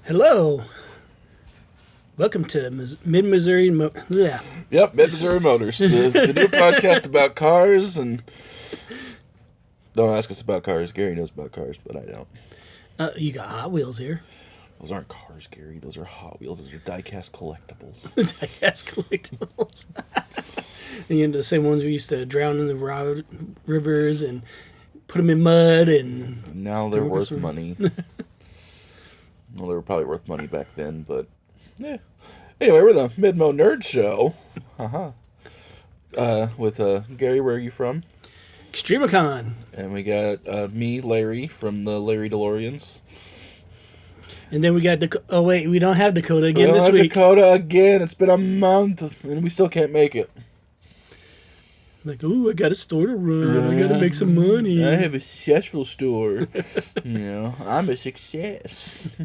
Hello. Welcome to Mid-Missouri. Yep, Mid-Missouri Motors, the new podcast about cars. And don't ask us about cars. Gary knows about cars, but I don't. You got Hot Wheels here. Those aren't cars, Gary. Those are Hot Wheels. Those are die-cast collectibles. Die-cast collectibles. And you know, the same ones we used to drown in the rivers and put them in mud. And now they're worth money. Well, they were probably worth money back then, but yeah. Anyway, we're the Mid-Mo Nerd Show. With Gary, where are you from? Extremicon. And we got me, Larry, from the Larry DeLoreans. And then we got oh wait, we don't have Dakota again this week. Dakota again. It's been a month, and we still can't make it. Like, oh, I got a store to run. I got to make some money. I have a successful store. I'm a success.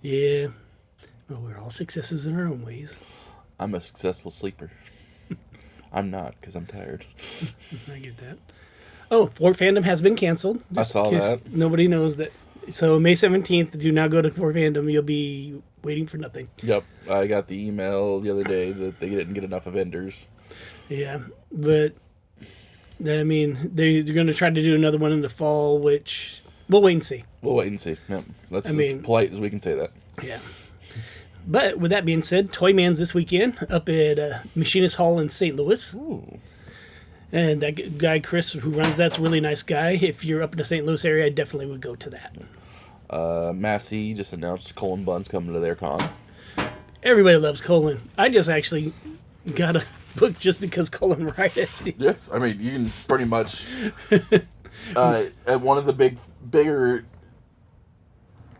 Yeah. Well, we're all successes in our own ways. I'm a successful sleeper. I'm not, because I'm tired. I get that. Oh, Fort Fandom has been canceled. I saw that. Nobody knows that. So May 17th, do not go to Fort Fandom. You'll be waiting for nothing. Yep. I got the email the other day that they didn't get enough vendors. Yeah, but I mean, they're going to try to do another one in the fall, which we'll wait and see. We'll wait and see. Yep. That's as polite as we can say that. Yeah. But with that being said, Toy Man's this weekend up at Machinist Hall in St. Louis. Ooh. And that guy, Chris, who runs that's a really nice guy. If you're up in the St. Louis area, I definitely would go to that. Massey just announced Colin Bunn's coming to their con. Everybody loves Colin. I just actually got a book just because Colin wrote it. Yeah, I mean, you can pretty much... at one of the bigger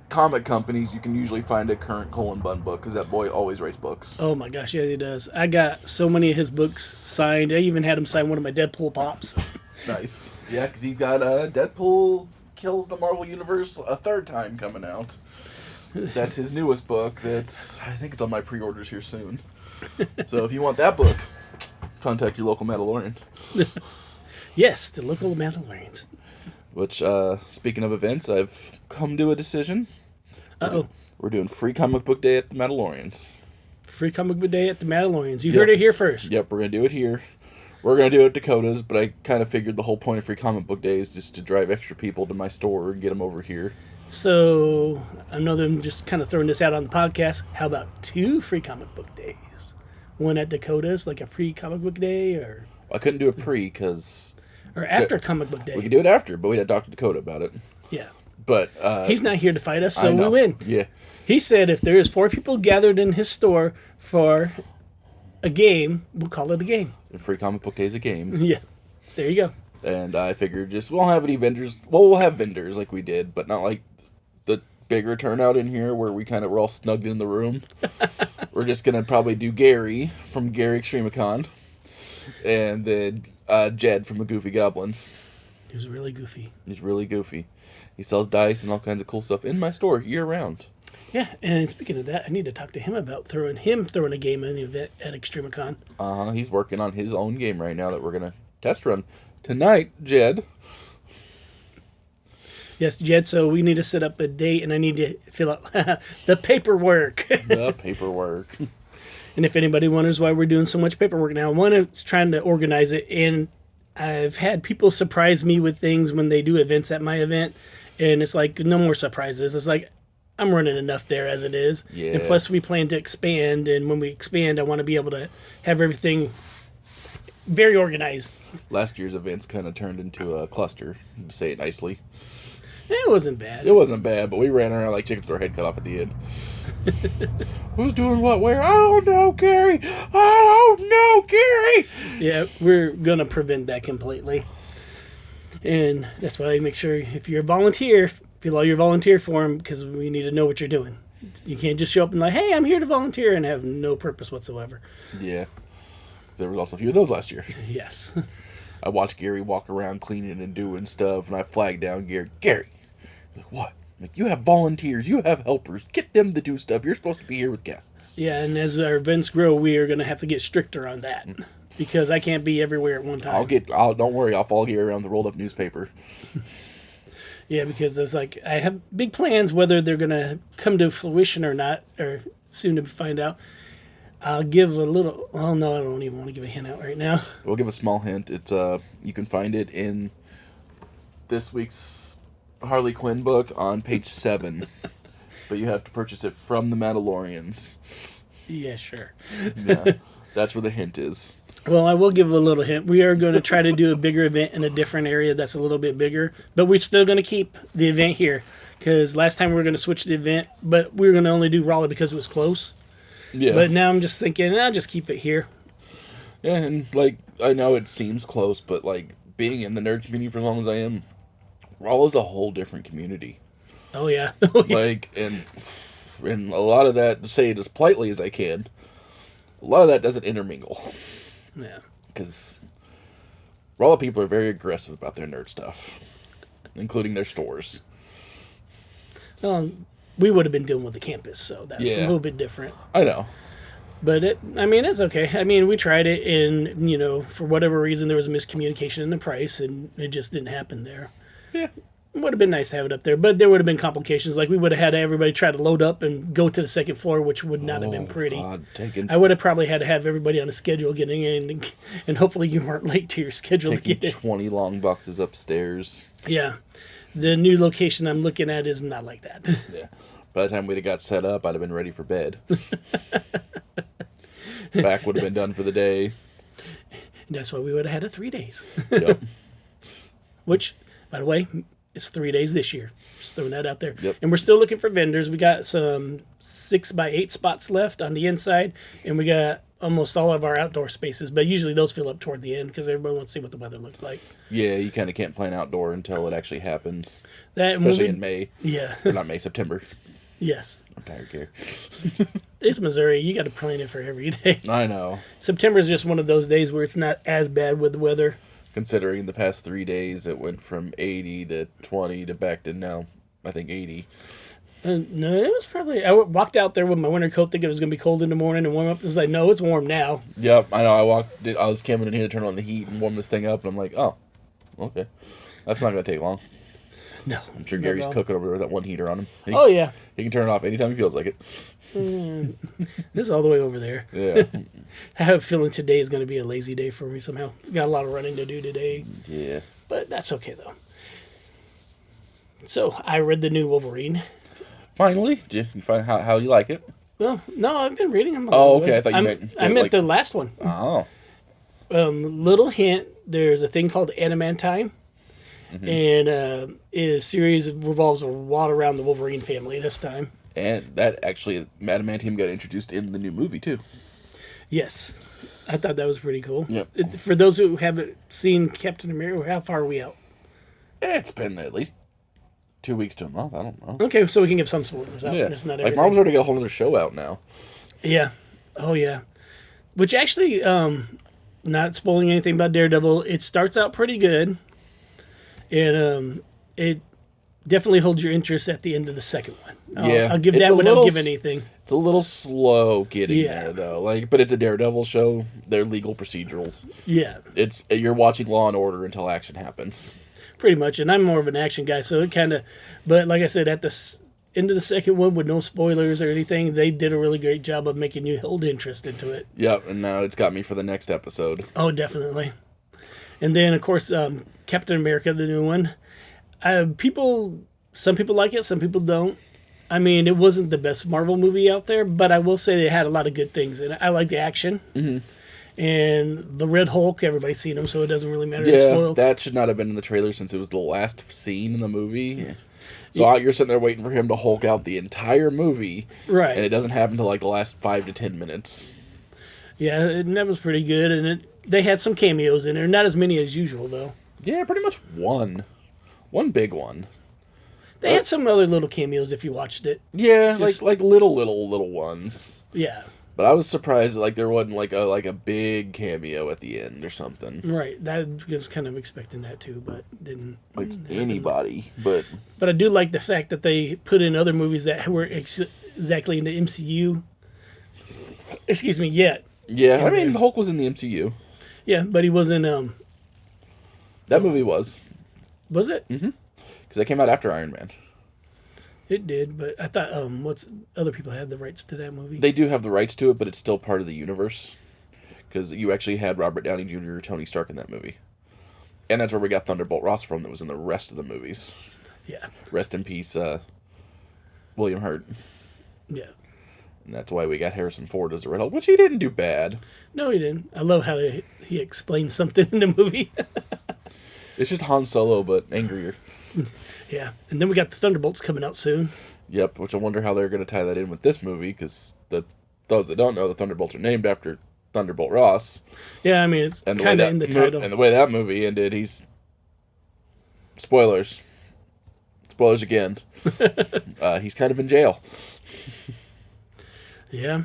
comic companies, you can usually find a current Colin Bunn book, because that boy always writes books. Oh my gosh, yeah, he does. I got so many of his books signed. I even had him sign one of my Deadpool pops. Nice. Yeah, because he got Deadpool Kills the Marvel Universe a third time coming out. That's his newest book. I think it's on my pre-orders here soon. So if you want that book, contact your local Mandalorian. Yes, the local Mandalorians. Which, speaking of events, I've come to a decision. Uh-oh. We're doing Free Comic Book Day at the Mandalorians. Free Comic Book Day at the Mandalorians. You heard it here first. Yep, we're going to do it here. We're going to do it at Dakota's, but I kind of figured the whole point of Free Comic Book Day is just to drive extra people to my store and get them over here. So, I know them just kind of throwing this out on the podcast. How about 2 Free Comic Book Days? One at Dakota's, like a pre-comic book day, or... I couldn't do a pre, because... Or after comic book day. We could do it after, but we had to talk to Dakota about it. Yeah. But, he's not here to fight us, so we win. Yeah. He said if there is 4 people gathered in his store for a game, we'll call it a game. And Free Comic Book Day is a game. Yeah. There you go. And I figured we won't have any vendors. Well, we'll have vendors like we did, but not like the bigger turnout in here where we're all snugged in the room. We're just going to probably do Gary from Gary Extremicon. And then Jed from the Goofy Goblins. He's really goofy. He's really goofy. He sells dice and all kinds of cool stuff in my store year-round. Yeah, and speaking of that, I need to talk to him about throwing a game in the event at Extremicon. He's working on his own game right now that we're going to test run tonight, Jed. Yes, Jed, so we need to set up a date, and I need to fill out the paperwork. The paperwork. And if anybody wonders why we're doing so much paperwork now, one, it's trying to organize it, and I've had people surprise me with things when they do events at my event, and it's like, no more surprises. It's like, I'm running enough there as it is. Yeah. And plus, we plan to expand, and when we expand, I want to be able to have everything very organized. Last year's events kind of turned into a cluster, to say it nicely. It wasn't bad. It wasn't bad, but we ran around like chickens with our head cut off at the end. Who's doing what where? I don't know, Gary. Yeah, we're going to prevent that completely. And that's why I make sure if you're a volunteer, fill out your volunteer form, because we need to know what you're doing. You can't just show up and like, hey, I'm here to volunteer, and have no purpose whatsoever. Yeah. There was also a few of those last year. Yes. I watched Gary walk around cleaning and doing stuff, and I flagged down Gary. Like, what? Like, you have volunteers, you have helpers. Get them to do stuff. You're supposed to be here with guests. Yeah, and as our events grow, we are going to have to get stricter on that. Because I can't be everywhere at one time. Don't worry, I'll follow you around the rolled up newspaper. Yeah, because it's like I have big plans, whether they're gonna come to fruition or not, or soon to find out. I'll give a little. Well, no, I don't even want to give a hint out right now. We'll give a small hint. It's you can find it in this week's Harley Quinn book on page 7, but you have to purchase it from the Mandalorians. Yeah, sure. Yeah, that's where the hint is. Well, I will give a little hint. We are going to try to do a bigger event in a different area that's a little bit bigger, but we're still going to keep the event here because last time we were going to switch the event, but we were going to only do Raleigh because it was close. Yeah. But now I'm just thinking, I'll just keep it here. Yeah, and like I know it seems close, but like being in the nerd community for as long as I am, Raleigh's a whole different community. Oh yeah. Oh, yeah. Like and a lot of that, to say it as politely as I can, a lot of that doesn't intermingle. Yeah. Because Raleigh people are very aggressive about their nerd stuff, including their stores. Well, we would have been dealing with the campus, so that's a little bit different. I know. But it's okay. I mean, we tried it, and for whatever reason, there was a miscommunication in the price, and it just didn't happen there. Yeah. It would have been nice to have it up there, but there would have been complications. Like we would have had everybody try to load up and go to the second floor, which would not have been pretty. God, I would have probably had to have everybody on a schedule getting in, and hopefully you weren't late to your schedule to get in. 20 long boxes upstairs. Yeah. The new location I'm looking at is not like that. Yeah. By the time we'd have got set up, I'd have been ready for bed. Back would have been done for the day. And that's why we would have had it 3 days. Yep. Which, by the way, it's 3 days this year. Just throwing that out there. Yep. And we're still looking for vendors. We got some 6x8 spots left on the inside, and we got almost all of our outdoor spaces. But usually those fill up toward the end because everybody wants to see what the weather looks like. Yeah, you kind of can't plan outdoor until it actually happens. That Especially in May. Yeah. Or not May, September. Yes. I'm tired here. It's Missouri. You got to plan it for every day. I know. September is just one of those days where it's not as bad with the weather. Considering the past 3 days, it went from 80 to 20 to back to now, I think 80. No, it was probably... I walked out there with my winter coat thinking it was going to be cold in the morning and warm up. It's like, no, it's warm now. Yep, I know. I was coming in here to turn on the heat and warm this thing up, and I'm like, oh, okay. That's not going to take long. No. I'm sure Gary's cooking over there with that one heater on him. Oh, yeah. He can turn it off anytime he feels like it. This is all the way over there. Yeah. I have a feeling today is going to be a lazy day for me somehow. Got a lot of running to do today. Yeah. But that's okay, though. So, I read the new Wolverine. Finally? Did you find how you like it? Well, no, I've been reading them. Oh, okay. I thought you meant... I meant the last one. Oh. Little hint, there's a thing called Adamantine. Mm-hmm. And his series revolves a lot around the Wolverine family this time. And that actually, Adamantium got introduced in the new movie, too. Yes. I thought that was pretty cool. Yep. For those who haven't seen Captain America, how far are we out? It's been at least 2 weeks to a month. I don't know. Okay, so we can give some spoilers out. Yeah. Just not like, everything. Marvel's already got a whole other show out now. Yeah. Oh, yeah. Which actually, not spoiling anything about Daredevil, it starts out pretty good. And it definitely holds your interest at the end of the second one. I'll give that one. I'll give anything. It's a little slow getting there, though. But it's a Daredevil show. They're legal procedurals. Yeah. You're watching Law and Order until action happens. Pretty much, and I'm more of an action guy, so it kind of... But like I said, at the end of the second one, with no spoilers or anything, they did a really great job of making you hold interest into it. Yep, and now it's got me for the next episode. Oh, definitely. And then, of course, Captain America, the new one. Some people like it, some people don't. I mean, it wasn't the best Marvel movie out there, but I will say they had a lot of good things in it. I like the action. Mm-hmm. And the Red Hulk, everybody's seen him, so it doesn't really matter to spoil. That should not have been in the trailer since it was the last scene in the movie. Yeah. So you're sitting there waiting for him to Hulk out the entire movie. Right. And it doesn't happen until like the last 5 to 10 minutes. Yeah, and that was pretty good. And they had some cameos in there. Not as many as usual, though. Yeah, pretty much one. One big one. They had some other little cameos if you watched it. Yeah, like little ones. Yeah. But I was surprised that there wasn't like a big cameo at the end or something. Right. That was kind of expecting that too, but didn't. Like anybody, but I do like the fact that they put in other movies that were exactly in the MCU. Excuse me, yet. Yeah, I mean Hulk was in the MCU. Yeah, but he wasn't. That movie was. Was it? Mm-hmm. Because that came out after Iron Man. It did, but I thought other people had the rights to that movie. They do have the rights to it, but it's still part of the universe. Because you actually had Robert Downey Jr. Tony Stark in that movie. And that's where we got Thunderbolt Ross from that was in the rest of the movies. Yeah. Rest in peace, William Hurt. Yeah. And that's why we got Harrison Ford as the Red Hulk, which he didn't do bad. No, he didn't. I love how he explained something in the movie. It's just Han Solo, but angrier. Yeah. And then we got the Thunderbolts coming out soon. Yep, which I wonder how they're going to tie that in with this movie, because those that don't know, the Thunderbolts are named after Thunderbolt Ross. Yeah, I mean, it's kind of in the title. And the way that movie ended, Spoilers. Spoilers again. He's kind of in jail. Yeah.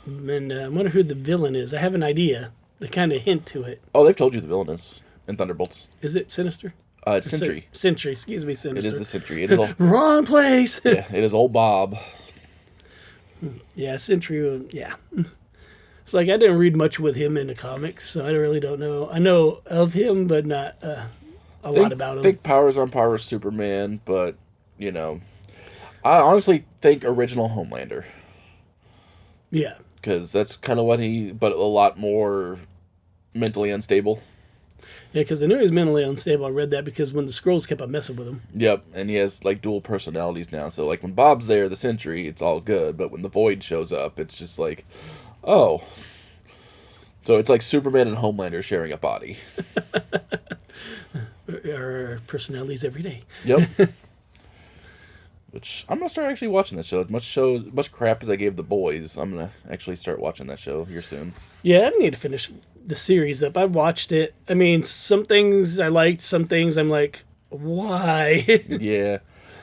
And I wonder who the villain is. I have an idea. They kind of hint to it. Oh, they've told you the villain is in Thunderbolts. Is it Sinister? It's Sentry. Sentry, excuse me, Sinister. It is the Sentry. It is Wrong place! Yeah, it is old Bob. Yeah, Sentry, yeah. It's like I didn't read much with him in the comics, so I really don't know. I know of him, but not a lot about him. I think powers on par with Superman, but, I honestly think original Homelander. Yeah. Because that's kind of but a lot more mentally unstable. Yeah, because I knew he was mentally unstable. I read that because when the Skrulls kept on messing with him. Yep, and he has, dual personalities now. So, when Bob's there, the Sentry, it's all good. But when the Void shows up, it's just like, oh. So it's like Superman and Homelander sharing a body. Our personalities every day. Yep. Which, I'm going to start actually watching that show. As much crap as I gave The Boys, I'm going to actually start watching that show here soon. Yeah, I need to finish the series up. I've watched it. I mean, some things I liked, some things I'm like, why? Yeah.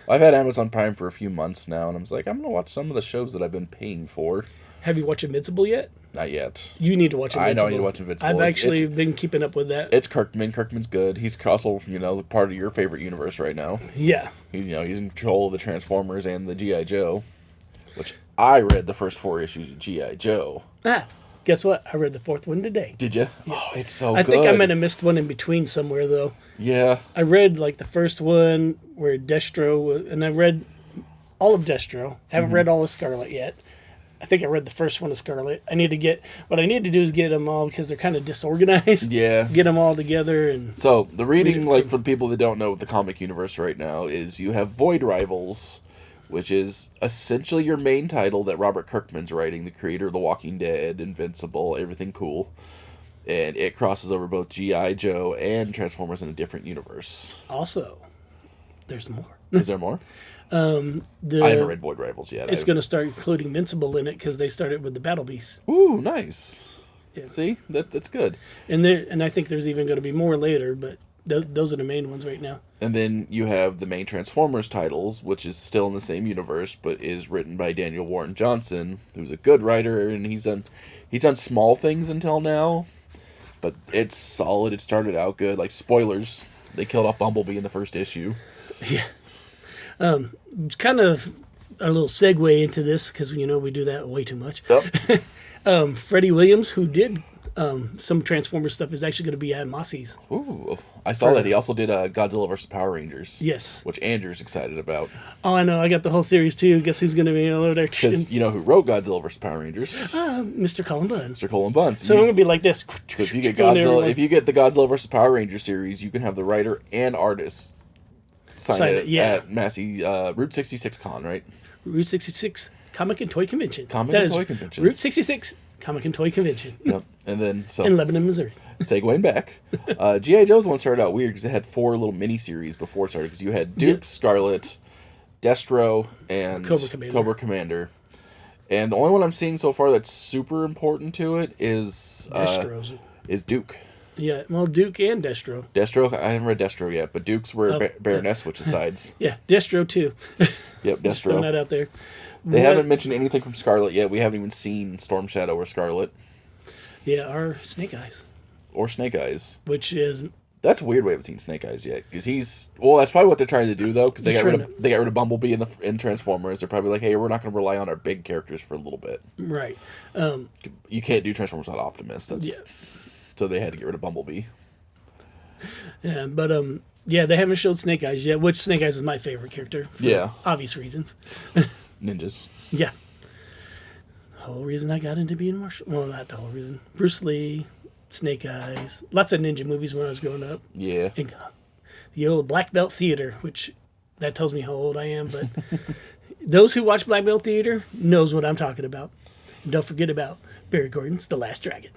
I've had Amazon Prime for a few months now, and I'm just like, I'm going to watch some of the shows that I've been paying for. Have you watched Invincible yet? Not yet. You need to watch Invincible. I know I need to watch Invincible. I've actually been keeping up with that. It's Kirkman. Kirkman's good. He's also, part of your favorite universe right now. Yeah. He's in control of the Transformers and the G.I. Joe, which I read the first 4 issues of G.I. Joe. Guess what? I read the 4th one today. Did you? Yeah. Oh, it's so good. I think I might have missed one in between somewhere, though. Yeah. I read, the first one where Destro, and I read all of Destro. I haven't read all of Scarlet yet. I think I read the first one of Scarlet. What I need to do is get them all, because they're kind of disorganized. Yeah. Get them all together. And so, the reading, for the people that don't know the comic universe right now, is you have Void Rivals, which is essentially your main title that Robert Kirkman's writing, the creator of The Walking Dead, Invincible, everything cool. And it crosses over both G.I. Joe and Transformers in a different universe. Also, there's more. Is there more? I haven't read Void Rivals yet. It's going to start including Invincible in it because they started with the Battle Beasts. Ooh, nice. Yeah. See? That's good. And I think there's even going to be more later, but those are the main ones right now. And then you have the main Transformers titles, which is still in the same universe, but is written by Daniel Warren Johnson, who's a good writer, and he's done small things until now, but it's solid. It started out good. Spoilers, they killed off Bumblebee in the first issue. Yeah. Kind of a little segue into this, because we do that way too much. Yep. Freddie Williams, who did some Transformers stuff, is actually going to be at Mossy's. Ooh, I saw that. He also did Godzilla vs. Power Rangers. Yes. Which Andrew's excited about. Oh, I know. I got the whole series, too. Guess who's going to be over there? Because you know who wrote Godzilla vs. Power Rangers? Mr. Colin Bunn. Mr. Colin Bunn. So I'm going to be like this. So if you get if you get the Godzilla vs. Power Rangers series, you can have the writer and artist sign it at Massey Route 66 Con, right? Route 66 Comic and Toy Convention. Convention. Route 66 Comic and Toy Convention. Yep. And then in Lebanon, Missouri. Segueing back, G.I. Joe's one started out weird because it had 4 little mini-series before it started, because you had Duke, Scarlet, Destro, and Cobra Commander. And the only one I'm seeing so far that's super important to it is Duke. Yeah, well, Duke and Destro. I haven't read Destro yet, but Duke's where Baroness switches sides. Yeah, Destro too. Yep, Destro. Just throwing that out there. They haven't mentioned anything from Scarlet yet. We haven't even seen Storm Shadow or Scarlet. Yeah, or Snake Eyes. Or Snake Eyes. Which is... That's weird we haven't seen Snake Eyes yet. Because he's... Well, that's probably what they're trying to do, though. Because they got rid of Bumblebee in Transformers. They're probably like, hey, we're not going to rely on our big characters for a little bit. Right. You can't do Transformers without Optimus. So they had to get rid of Bumblebee. Yeah, but Yeah, they haven't showed Snake Eyes yet, which Snake Eyes is my favorite character for obvious reasons. Ninjas. Yeah. The whole reason I got into being martial... Well, not the whole reason. Bruce Lee, Snake Eyes, lots of ninja movies when I was growing up. Yeah. And the old Black Belt Theater, which that tells me how old I am, but those who watch Black Belt Theater knows what I'm talking about. And don't forget about Barry Gordon's The Last Dragon.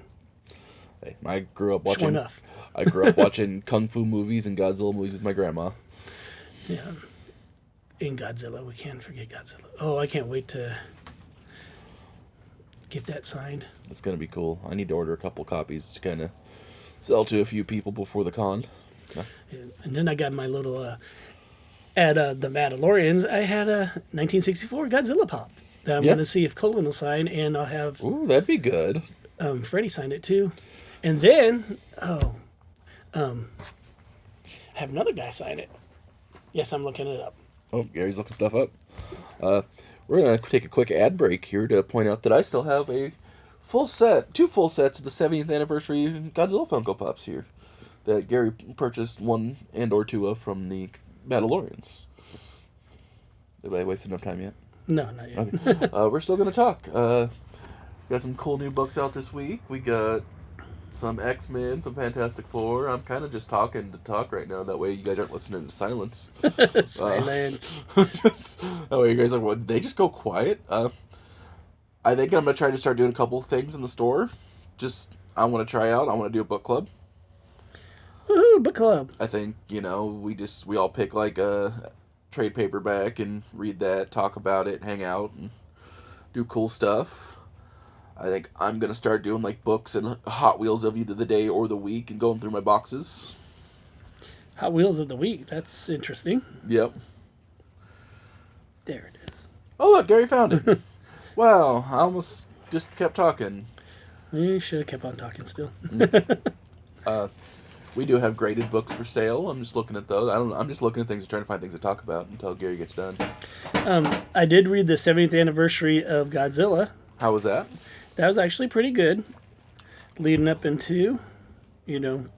Hey, I grew up watching... Sure enough. I grew up watching Kung Fu movies and Godzilla movies with my grandma. Yeah. In Godzilla. We can't forget Godzilla. Oh, I can't wait to get that signed. It's going to be cool. I need to order a couple copies to kind of sell to a few people before the con. Yeah. And then I got my little... at the Mandalorians, I had a 1964 Godzilla pop that I'm going to see if Colin will sign, and I'll have... Ooh, that'd be good. Freddie signed it too. And then... have another guy sign it. Yes, I'm looking it up. Oh, Gary's looking stuff up. We're going to take a quick ad break here to point out that I still have a two full sets of the 70th anniversary Godzilla Funko Pops here that Gary purchased one and or two of from the Mandalorians. Have I wasted enough time yet? No, not yet. Okay. We're still going to talk. Got some cool new books out this week. We got some X-Men, some Fantastic Four. I'm kind of just talking to talk right now. That way you guys aren't listening to silence. Silence. That way you guys are like, well, did they just go quiet? I think I'm going to try to start doing a couple things in the store. I want to try out. I want to do a book club. Woohoo, book club. I think, we all pick like a trade paperback and read that, talk about it, hang out, and do cool stuff. I think I'm going to start doing like books and Hot Wheels of either the day or the week and going through my boxes. Hot Wheels of the week. That's interesting. Yep. There it is. Oh, look, Gary found it. Wow, I almost just kept talking. You should have kept on talking still. We do have graded books for sale. I'm just looking at those. I'm just looking at things and trying to find things to talk about until Gary gets done. I did read the 70th anniversary of Godzilla. How was that? That was actually pretty good. Leading up into,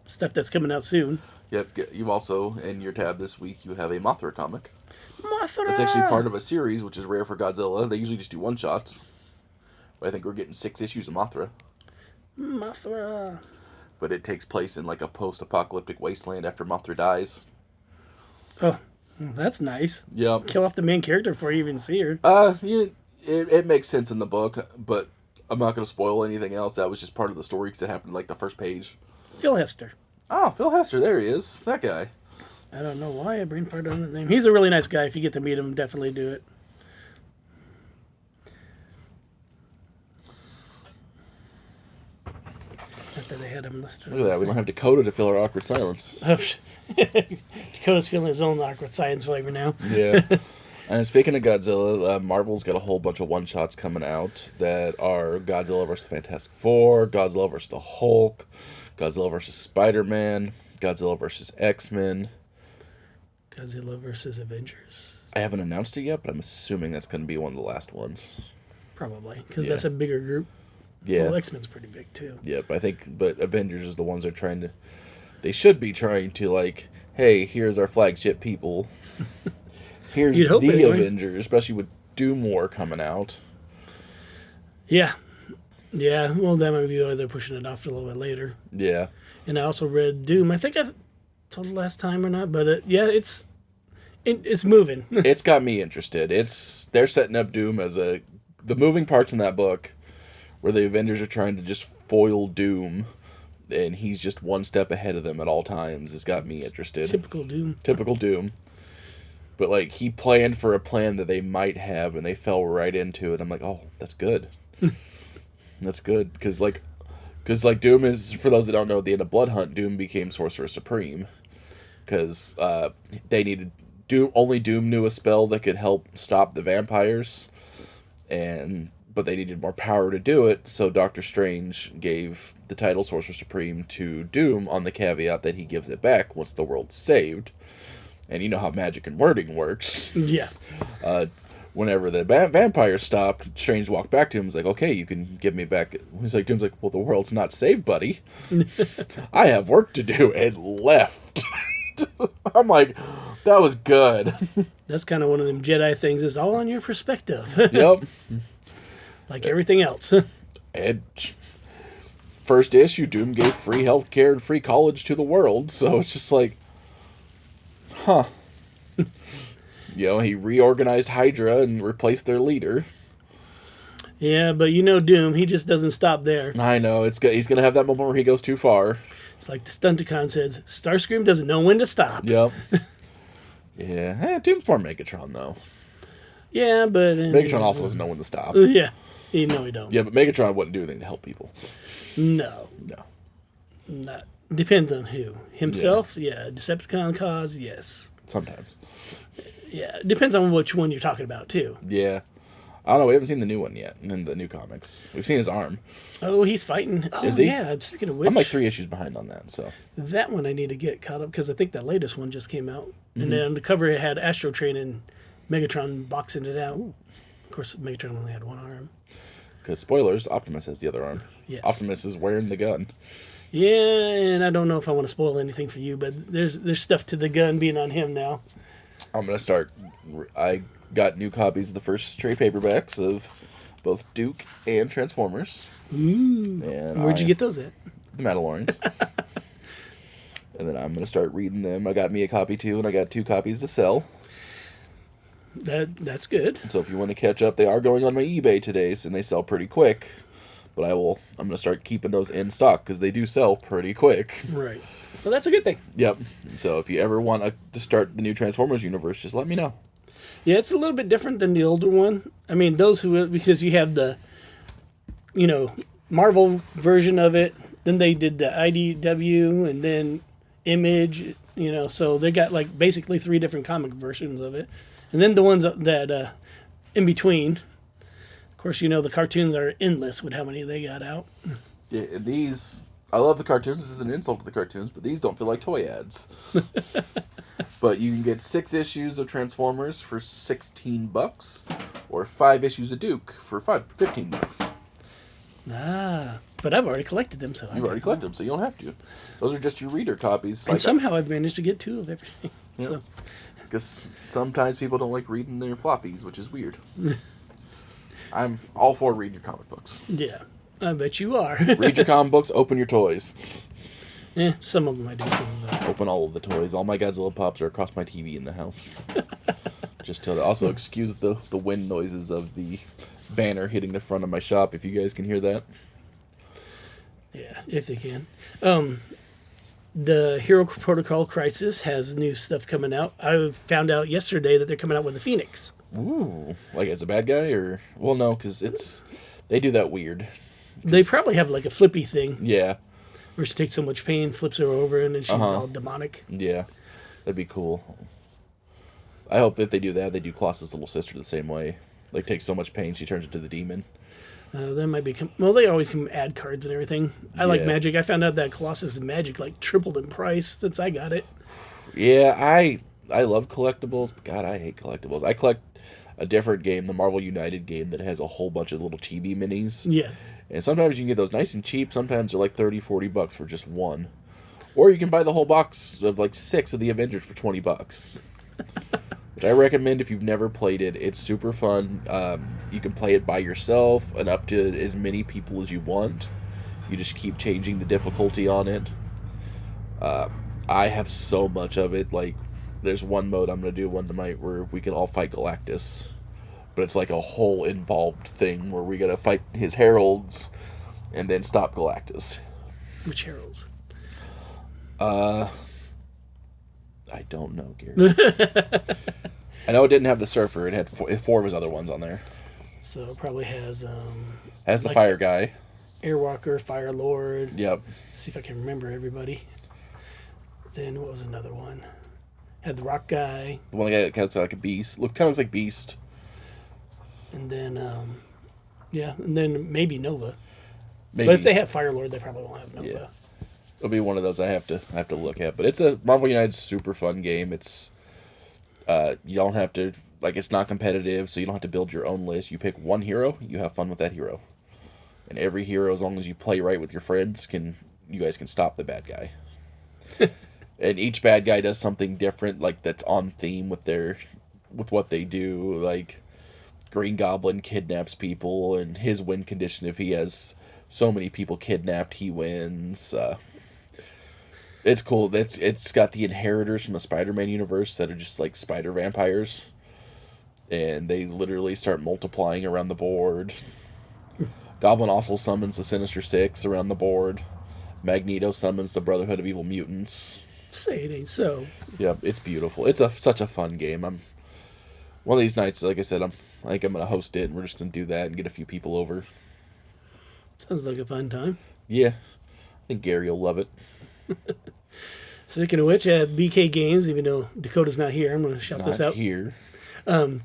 stuff that's coming out soon. Yep. You've also, in your tab this week, you have a Mothra comic. Mothra! That's actually part of a series, which is rare for Godzilla. They usually just do one-shots. But I think we're getting 6 issues of Mothra. Mothra. But it takes place in like a post-apocalyptic wasteland after Mothra dies. Oh, that's nice. Yep. Kill off the main character before you even see her. It makes sense in the book, but I'm not going to spoil anything else. That was just part of the story because it happened like the first page. Phil Hester. Oh, Phil Hester, there he is. That guy. I don't know why I brain farted on his name. He's a really nice guy. If you get to meet him, definitely do it. Not that I had him listed. Look at that. We don't have Dakota to fill our awkward silence. Dakota's feeling his own awkward science flavor now. Yeah. And speaking of Godzilla, Marvel's got a whole bunch of one-shots coming out that are Godzilla vs. Fantastic Four, Godzilla vs. the Hulk, Godzilla vs. Spider-Man, Godzilla vs. X-Men. Godzilla vs. Avengers. I haven't announced it yet, but I'm assuming that's going to be one of the last ones. Probably, because that's a bigger group. Yeah. Well, X-Men's pretty big, too. Yep, but Avengers is the ones they're trying to... They should be trying to, like, hey, here's our flagship people. Here's the Avengers, especially with Doom War coming out. Yeah. Yeah, well, that might be why they're pushing it off a little bit later. Yeah. And I also read Doom. I think I've told it last time or not, but it's moving. It's got me interested. They're setting up Doom as the moving parts in that book where the Avengers are trying to just foil Doom, and he's just one step ahead of them at all times. It's got me interested. Typical Doom. But, like, he planned for a plan that they might have, and they fell right into it. I'm like, oh, that's good. That's good. Because Doom is, for those that don't know, at the end of Blood Hunt, Doom became Sorcerer Supreme. Because they needed... Only Doom knew a spell that could help stop the vampires. But they needed more power to do it, so Doctor Strange gave the title Sorcerer Supreme to Doom on the caveat that he gives it back once the world's saved. And you know how magic and wording works. Yeah. Whenever the vampires stopped, Strange walked back to him and was like, okay, you can give me back. He's like, Doom's like, well, the world's not saved, buddy. I have work to do, and left. I'm like, that was good. That's kind of one of them Jedi things. Is all on your perspective. Yep. Like everything else. And first issue, Doom gave free healthcare and free college to the world. So it's just like, huh. He reorganized Hydra and replaced their leader. Yeah, but Doom, he just doesn't stop there. I know. He's going to have that moment where he goes too far. It's like the Stunticon says, Starscream doesn't know when to stop. Yep. Yeah. Doom's more Megatron, though. Yeah, but... Megatron also doesn't know when to stop. Yeah. No, he don't. Yeah, but Megatron wouldn't do anything to help people. No. Not. Depends on who. Himself? Yeah. Decepticon cause? Yes. Sometimes. Yeah. Depends on which one you're talking about, too. Yeah. I don't know. We haven't seen the new one yet in the new comics. We've seen his arm. Oh, he's fighting. Oh, Is he? Yeah. Speaking of which... I'm like 3 issues behind on that, so... That one I need to get caught up, because I think that latest one just came out. Mm-hmm. And then on the cover it had Astro Train and Megatron boxing it out. Ooh. Of course, Megatron only had one arm. Because, spoilers, Optimus has the other arm. Yes. Optimus is wearing the gun. Yeah, and I don't know if I want to spoil anything for you, but there's stuff to the gun being on him now. I'm going to start... I got new copies of the first trade paperbacks of both Duke and Transformers. Ooh. And where'd you get those at? The Mandalorians. And then I'm going to start reading them. I got me a copy too, and I got 2 copies to sell. That's good. So if you want to catch up, they are going on my eBay today, and they sell pretty quick. But I'm going to start keeping those in stock, because they do sell pretty quick. Right. Well, that's a good thing. Yep. So if you ever want to start the new Transformers universe, just let me know. Yeah, it's a little bit different than the older one. I mean, because you have the, Marvel version of it, then they did the IDW, and then Image, so they got like basically 3 different comic versions of it. And then the ones that in between, of course, the cartoons are endless with how many they got out. Yeah, these, I love the cartoons. This is an insult to the cartoons, but these don't feel like toy ads. But you can get 6 issues of Transformers for $16, or 5 issues of Duke for $15. But I've already collected them, so you've already collected them, so you don't have to. Those are just your reader copies. And somehow I've managed to get 2 of everything. Yeah. So. Because sometimes people don't like reading their floppies, which is weird. I'm all for reading your comic books. Yeah, I bet you are. Read your comic books, open your toys. Yeah, some of them I do, some of them open all of the toys. All my Godzilla pops are across my TV in the house. Just to also excuse the wind noises of the banner hitting the front of my shop, if you guys can hear that. Yeah, if they can. The Hero Protocol Crisis has new stuff coming out. I found out yesterday that they're coming out with the Phoenix. Ooh, like as a bad guy, or well, no, because they do that weird. They probably have like a flippy thing. Yeah. Where she takes so much pain, flips her over, and then she's all demonic. Yeah, that'd be cool. I hope if they do that, they do Colossus' little sister the same way. Like, takes so much pain, she turns into the demon. That might be... Well, they always can add cards and everything. I like Magic. I found out that Colossus Magic, like, tripled in price since I got it. Yeah, I love collectibles, but God, I hate collectibles. I collect a different game, the Marvel United game, that has a whole bunch of little chibi minis. Yeah. And sometimes you can get those nice and cheap. Sometimes they're like $30-$40 for just one. Or you can buy the whole box of like 6 of the Avengers for $20. Which I recommend if you've never played it. It's super fun. You can play it by yourself and up to as many people as you want. You just keep changing the difficulty on it. I have so much of it. Like, there's one mode I'm going to do one tonight where we can all fight Galactus. But it's like a whole involved thing where we got to fight his heralds and then stop Galactus. Which heralds? I don't know, Gary. I know it didn't have the Surfer. It had 4 of his other ones on there. So it probably has... has the Fire Guy. Airwalker, Fire Lord. Yep. See if I can remember everybody. Then what was another one? Had the Rock Guy. The one that looks like a beast. Kind of looks like Beast. And then, and then maybe Nova. Maybe. But if they have Fire Lord, they probably won't have Nova. Yeah. It'll be one of those I have to look at. But it's a Marvel United super fun game. It's you don't have to, like, it's not competitive, so you don't have to build your own list. You pick one hero, you have fun with that hero. And every hero, as long as you play right with your friends, you guys can stop the bad guy. And each bad guy does something different, like that's on theme with what they do. Like Green Goblin kidnaps people, and his win condition, if he has so many people kidnapped, he wins. It's cool. It's got the inheritors from the Spider-Man universe that are just like spider vampires, and they literally start multiplying around the board. Goblin also summons the Sinister Six around the board. Magneto summons the Brotherhood of Evil Mutants. Say it ain't so. Yep, it's beautiful. It's such a fun game. I'm one of these nights, like I said, I think I'm gonna host it, and we're just gonna do that and get a few people over. Sounds like a fun time. Yeah, I think Gary will love it. Speaking of which, at BK Games, even though Dakota's not here, I'm going to shout this out. Here.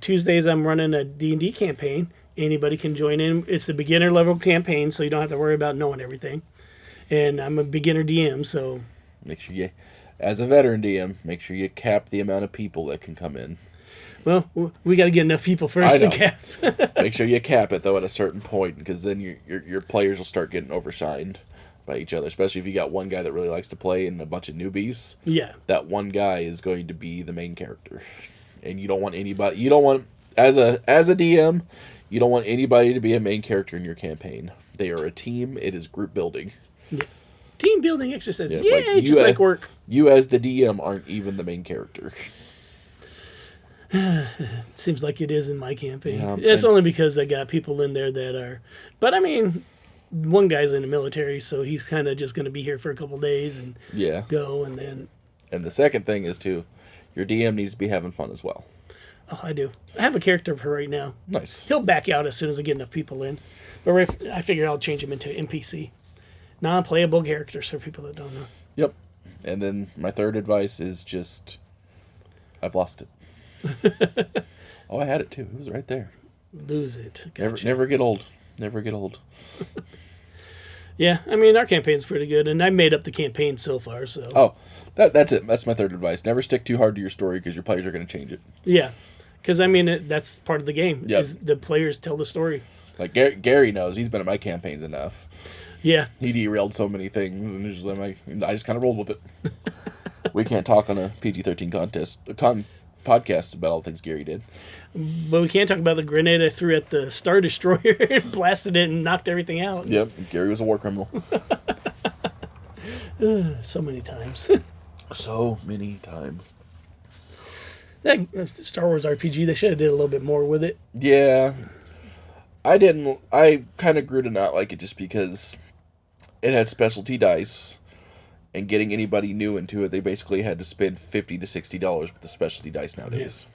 Tuesdays, I'm running a D&D campaign. Anybody can join in. It's a beginner level campaign, so you don't have to worry about knowing everything. And I'm a beginner DM, so... Make sure you, as a veteran DM, make sure you cap the amount of people that can come in. Well, we got to get enough people first to cap. Make sure you cap it, though, at a certain point, because then your players will start getting overshined by each other, especially if you got one guy that really likes to play and a bunch of newbies. Yeah. That one guy is going to be the main character. And you don't want anybody, as a DM, you don't want anybody to be a main character in your campaign. They are a team. It is group building. Yeah. Team building exercise. Yeah, like just like work. You as the DM aren't even the main character. Seems like it is in my campaign. Yeah, it's only because I got people in there that are... But, I mean... One guy's in the military, so he's kind of just going to be here for a couple days and go, and then... And the second thing is, too, your DM needs to be having fun as well. Oh, I do. I have a character for right now. Nice. He'll back out as soon as I get enough people in. But I figure I'll change him into NPC. Non-playable characters for people that don't know. Yep. And then my third advice is just... I've lost it. Oh, I had it, too. It was right there. Lose it. Gotcha. Never get old. Never get old. Yeah, I mean, our campaign's pretty good, and I made up the campaign so far, so... Oh, that's it. That's my third advice. Never stick too hard to your story, because your players are going to change it. Yeah, because, I mean, that's part of the game, is the players tell the story. Like, Gary knows. He's been in my campaigns enough. Yeah. He derailed so many things, and it's just like, I just kind of rolled with it. We can't talk on a PG-13 podcast about all the things Gary did. But we can't talk about the grenade I threw at the Star Destroyer and blasted it and knocked everything out. Yep, Gary was a war criminal. So many times. So many times. That Star Wars RPG, they should have did a little bit more with it. Yeah. I kind of grew to not like it just because it had specialty dice, and getting anybody new into it, they basically had to spend $50 to $60 with the specialty dice nowadays. Yeah.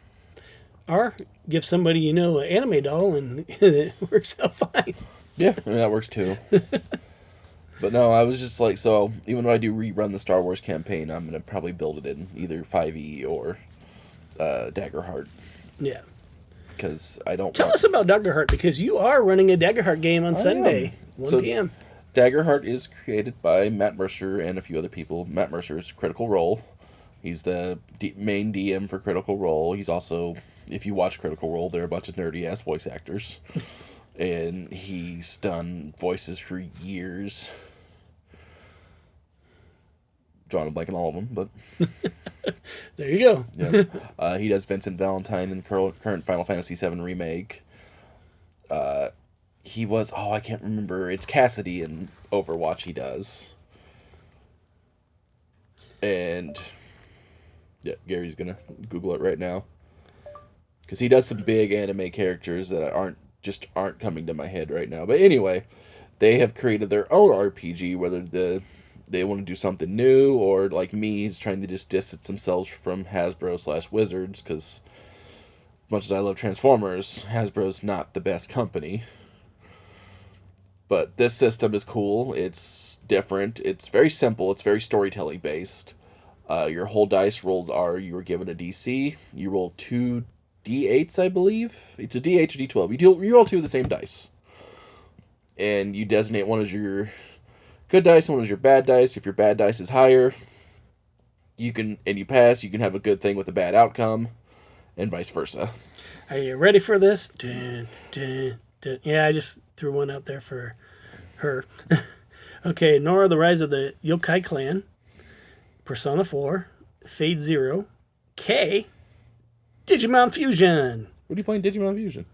Or give somebody, an anime doll, and it works out fine. Yeah, I mean, that works too. But no, I was just like, so even when I do rerun the Star Wars campaign, I'm going to probably build it in either 5e or Daggerheart. Yeah. Because I don't Tell us about Daggerheart, because you are running a Daggerheart game on Sunday, 1 p.m. Daggerheart is created by Matt Mercer and a few other people. Matt Mercer is Critical Role. He's the main DM for Critical Role. He's also... If you watch Critical Role, there are a bunch of nerdy-ass voice actors. And he's done voices for years. Drawing a blank on all of them, but... There you go. Yeah. He does Vincent Valentine in the current Final Fantasy VII Remake. He was... Oh, I can't remember. It's Cassidy in Overwatch he does. And... Yeah, Gary's gonna Google it right now. Because he does some big anime characters that aren't coming to my head right now. But anyway, they have created their own RPG, whether they want to do something new, or like me, is trying to just distance themselves from Hasbro/Wizards, because as much as I love Transformers, Hasbro's not the best company. But this system is cool. It's different. It's very simple. It's very storytelling based. Your whole dice rolls are, you were given a DC. You roll 2 D8s, I believe. It's a D8 or D12. You roll 2 of the same dice. And you designate one as your good dice and one as your bad dice. If your bad dice is higher, you pass, you can have a good thing with a bad outcome, and vice versa. Are you ready for this? Dun, dun, dun. Yeah, I just threw one out there for her. Okay, Nora, the Rise of the Yokai Clan. Persona 4, Fate Zero, K, Digimon Fusion, What are you playing Digimon Fusion?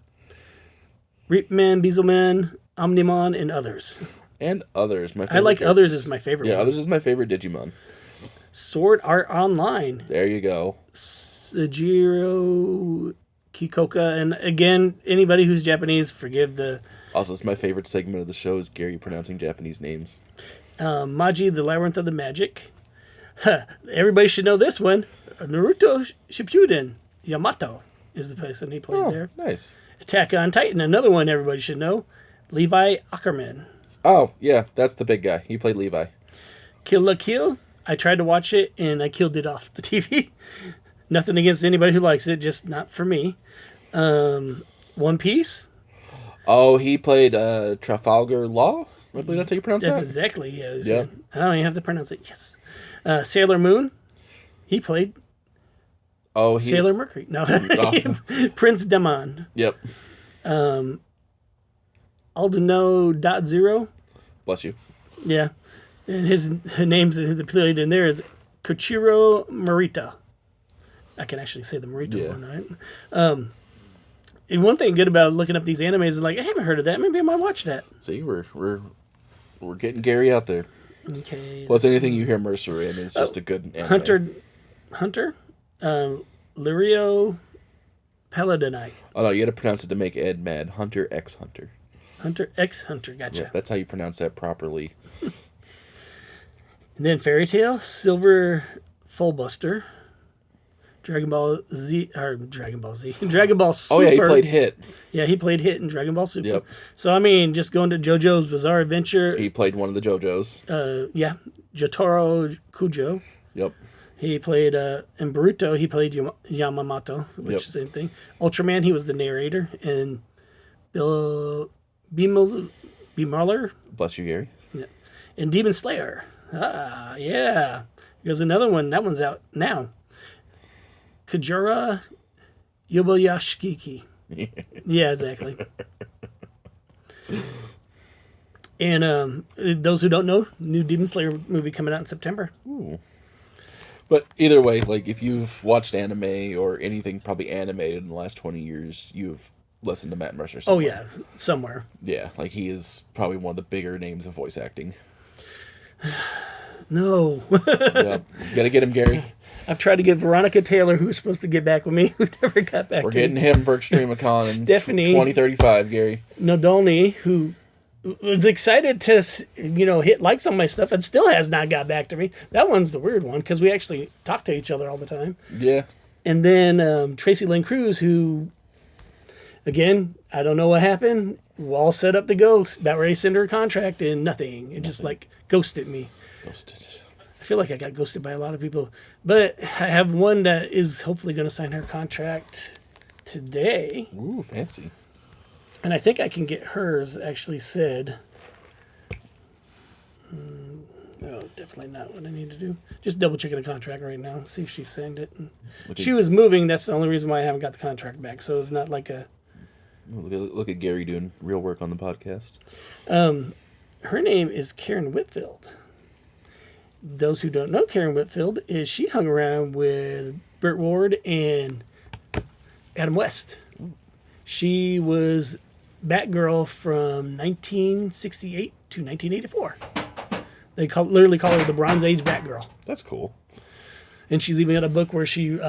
Reapman, Beezleman, Omnimon, and others. And Others. My favorite I like character. Others as my favorite Yeah, one. Others is my favorite Digimon. Sword Art Online, There you go. Sajiro Kikoka, and again, anybody who's Japanese, forgive the Also, it's my favorite segment of the show is Gary pronouncing Japanese names. Maji, the Labyrinth of the Magic. Everybody should know this one. Naruto Shippuden, Yamato is the person he played there. Nice. Attack on Titan, another one everybody should know. Levi Ackerman. Oh, yeah, that's the big guy. He played Levi. Kill la Kill. I tried to watch it and I killed it off the TV. Nothing against anybody who likes it, just not for me. One Piece. Oh, he played Trafalgar Law? I believe that's how you pronounce That's that? exactly, Yeah. I don't even have to pronounce it. Yes. Sailor Moon. He played Oh, Sailor Mercury. No. Oh. Prince Demon. Yep. Aldino.0. Bless you. Yeah. And his names that played in there is Koichiro Morita. I can actually say the Morita one, right? And one thing good about looking up these animes is like, I haven't heard of that. Maybe I might watch that. See, we're getting Gary out there. Okay. Plus, anything you hear Mercer in is just a good anime. Hunter? Lirio Paladinite. Oh, no, you got to pronounce it to make Ed mad. Hunter X Hunter. Hunter X Hunter, gotcha. Yeah, that's how you pronounce that properly. And then Fairy Tail, Silver Fullbuster, Dragon Ball Z, Dragon Ball Super. Oh, yeah, he played Hit. Yeah, he played Hit in Dragon Ball Super. Yep. So, I mean, just going to JoJo's Bizarre Adventure. He played one of the JoJo's. Yeah, Jotaro Kujo. Yep. He played, in Boruto, he played Yamamoto, which is the same thing. Ultraman, he was the narrator. And Beamuller. Bless you, Gary. Yeah. And Demon Slayer. Ah, yeah. Here's another one. That one's out now. Kajura Yobayashiki. Yeah, exactly. And those who don't know, new Demon Slayer movie coming out in September. Ooh. But either way, like, if you've watched anime or anything probably animated in the last 20 years, you've listened to Matt Mercer somewhere. Oh, yeah, somewhere. Yeah, like, he is probably one of the bigger names of voice acting. No. Yeah, gotta get him, Gary. I've tried to get Veronica Taylor, who was supposed to get back with me, who never got back We're to me. getting him for Extremicon in Stephanie 2035, Gary. Nodolny, who was excited to, hit likes on my stuff and still has not got back to me. That one's the weird one because we actually talk to each other all the time. Yeah. And then Tracy Lynn Cruz, who, again, I don't know what happened. We're all set up to go, about ready to send her a contract, and nothing. It just ghosted me. Ghosted. I feel like I got ghosted by a lot of people. But I have one that is hopefully going to sign her contract today. Ooh, fancy. And I think I can get hers actually said. No, definitely not what I need to do. Just double checking the contract right now. See if she signed it. She was moving. That's the only reason why I haven't got the contract back. So it's not like a... Look at Gary doing real work on the podcast. Her name is Karen Whitfield. Those who don't know Karen Whitfield, is she hung around with Burt Ward and Adam West. She was Batgirl from 1968 to 1984. They literally call her the Bronze Age Batgirl. That's cool. And she's even got a book where she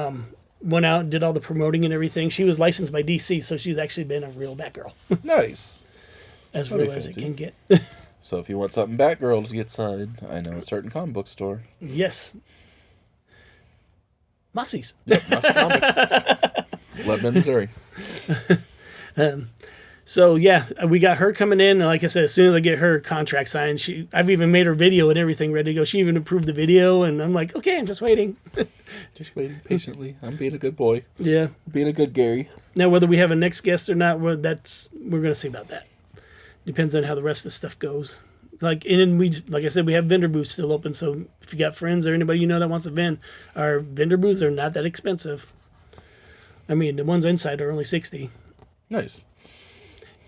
went out and did all the promoting and everything. She was licensed by DC, so she's actually been a real Batgirl. Nice. As real as it can get. So if you want something Batgirl to get signed, I know a certain comic book store. Yes. Mossy's. Yep, Mossy Comics. Lebanon, Missouri. So yeah, we got her coming in, and like I said, as soon as I get her contract signed, I've even made her video and everything ready to go. She even approved the video, and I'm like, okay, I'm just waiting. Just waiting patiently. I'm being a good boy. Yeah. Being a good Gary. Now, whether we have a next guest or not, we're gonna see about that. Depends on how the rest of the stuff goes. Like I said, we have vendor booths still open. So if you got friends or anybody you know that wants a vend, our vendor booths are not that expensive. I mean, the ones inside are only $60. Nice.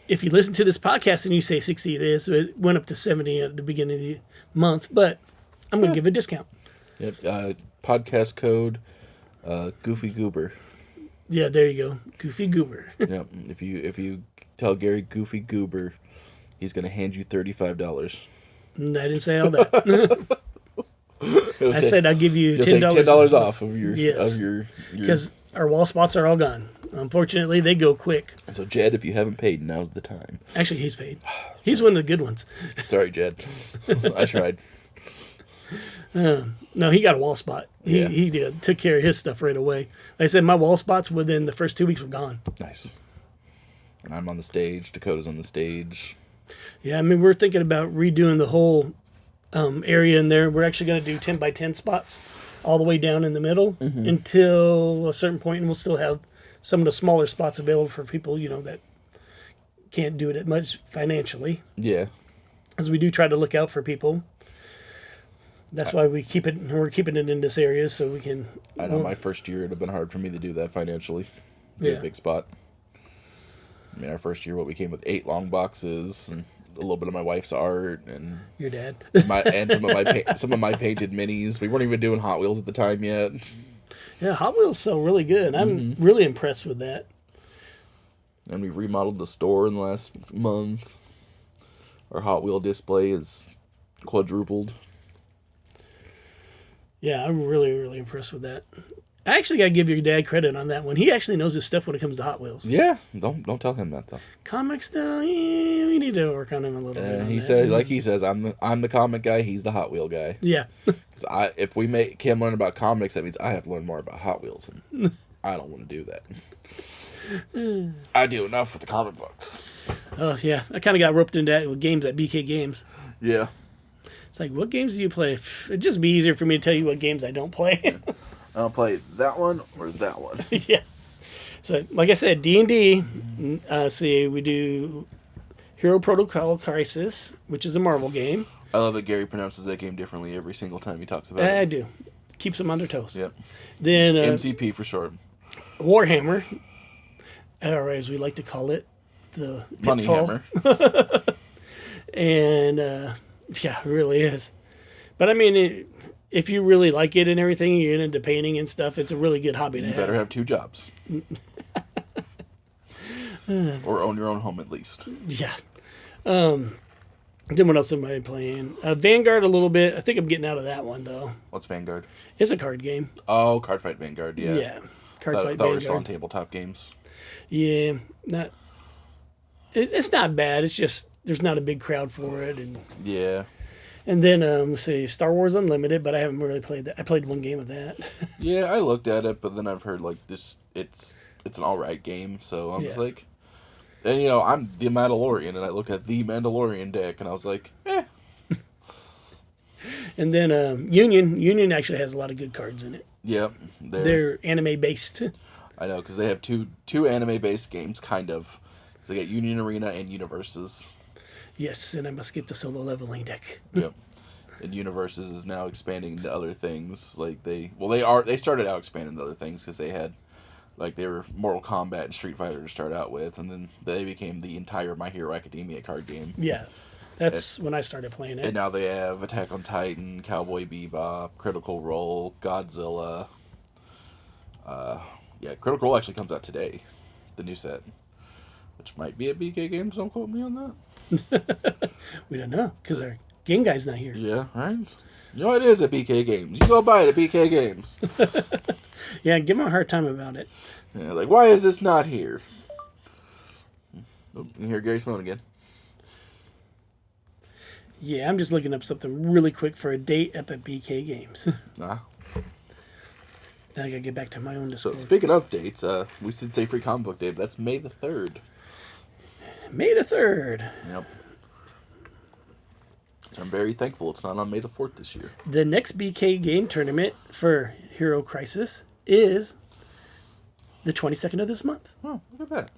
If you listen to this podcast and you say 60, it went up to 70 at the beginning of the month, but I'm going to give a discount. Yep. Podcast code Goofy Goober. Yeah, there you go. Goofy Goober. Yep. If you tell Gary Goofy Goober, he's gonna hand you $35. I didn't say all that. I said I'll give you $10 off of your because our wall spots are all gone. Unfortunately, they go quick. So Jed, if you haven't paid, now's the time. Actually, he's paid. He's one of the good ones. Sorry, Jed. I tried. No, he got a wall spot. He did, took care of his stuff right away. Like I said, my wall spots within the first 2 weeks were gone. Nice. And I'm on the stage. Dakota's on the stage. Yeah, I mean, we're thinking about redoing the whole area in there. We're actually going to do 10 by 10 spots all the way down in the middle until a certain point, and we'll still have some of the smaller spots available for people, that can't do it at much financially. Yeah. As we do try to look out for people. That's why we're keeping it in this area so we can. I know my first year it'd have been hard for me to do that financially. Do a big spot. I mean, our first year, we came with 8 long boxes and a little bit of my wife's art and your dad and some of my painted minis. We weren't even doing Hot Wheels at the time yet. Yeah, Hot Wheels sell really good. I'm really impressed with that. And we remodeled the store in the last month. Our Hot Wheel display is quadrupled. Yeah, I'm really, really impressed with that. I actually got to give your dad credit on that one. He actually knows his stuff when it comes to Hot Wheels. Yeah, don't tell him that though. Comics though, we need to work on him a little bit. He said, like he says, I'm the comic guy. He's the Hot Wheel guy. Yeah. If we make him learn about comics, that means I have to learn more about Hot Wheels, and I don't want to do that. I do enough with the comic books. Oh yeah, I kind of got roped into that with games at BK Games. Yeah. It's like, what games do you play? It'd just be easier for me to tell you what games I don't play. I don't play that one or that one. Yeah. So, like I said, D&D. See, we do Hero Protocol Crisis, which is a Marvel game. I love that Gary pronounces that game differently every single time he talks about it. I do. Keeps them on their toes. Yep. Then MCP for short. Warhammer, or as we like to call it, the Money Pitfall. Hammer. And yeah, it really is. But I mean, if you really like it and everything, you're into painting and stuff, it's a really good hobby to have. You better have 2 jobs. Or own your own home at least. Yeah. Then what else am I playing? Vanguard a little bit. I think I'm getting out of that one, though. What's Vanguard? It's a card game. Oh, Card Fight Vanguard, yeah. Yeah. Card Fight Vanguard. We're Vanguard. still on tabletop games. Yeah. It's not bad. It's just there's not a big crowd for it. Yeah. And then, let's see, Star Wars Unlimited, but I haven't really played that. I played one game of that. Yeah, I looked at it, but then I've heard, it's an alright game, so I'm just like... And, I'm the Mandalorian, and I looked at the Mandalorian deck, and I was like, eh. And then Union actually has a lot of good cards in it. Yep. They're anime-based. I know, because they have two anime-based games, kind of. They got Union Arena and Universes. Yes, and I must get the solo leveling deck. Yep. And Universes is now expanding into other things. They started out expanding to other things because they had, they were Mortal Kombat and Street Fighter to start out with, and then they became the entire My Hero Academia card game. Yeah, that's when I started playing it. And now they have Attack on Titan, Cowboy Bebop, Critical Role, Godzilla. Critical Role actually comes out today, the new set, which might be at BK Games. Don't quote me on that. We don't know because our game guy's not here. Yeah, right. It is at BK Games. You go buy it at BK Games. Yeah, give him a hard time about it. Yeah, why is this not here? Oh, you hear Gary's phone again. Yeah, I'm just looking up something really quick for a date up at BK Games. Ah. Then I gotta get back to my own Discord. So speaking of dates, we should say Free Comic Book Day, but that's May the 3rd. May the 3rd. Yep. I'm very thankful it's not on May the 4th this year. The next BK game tournament for Hero Crisis is the 22nd of this month. Oh, look at that.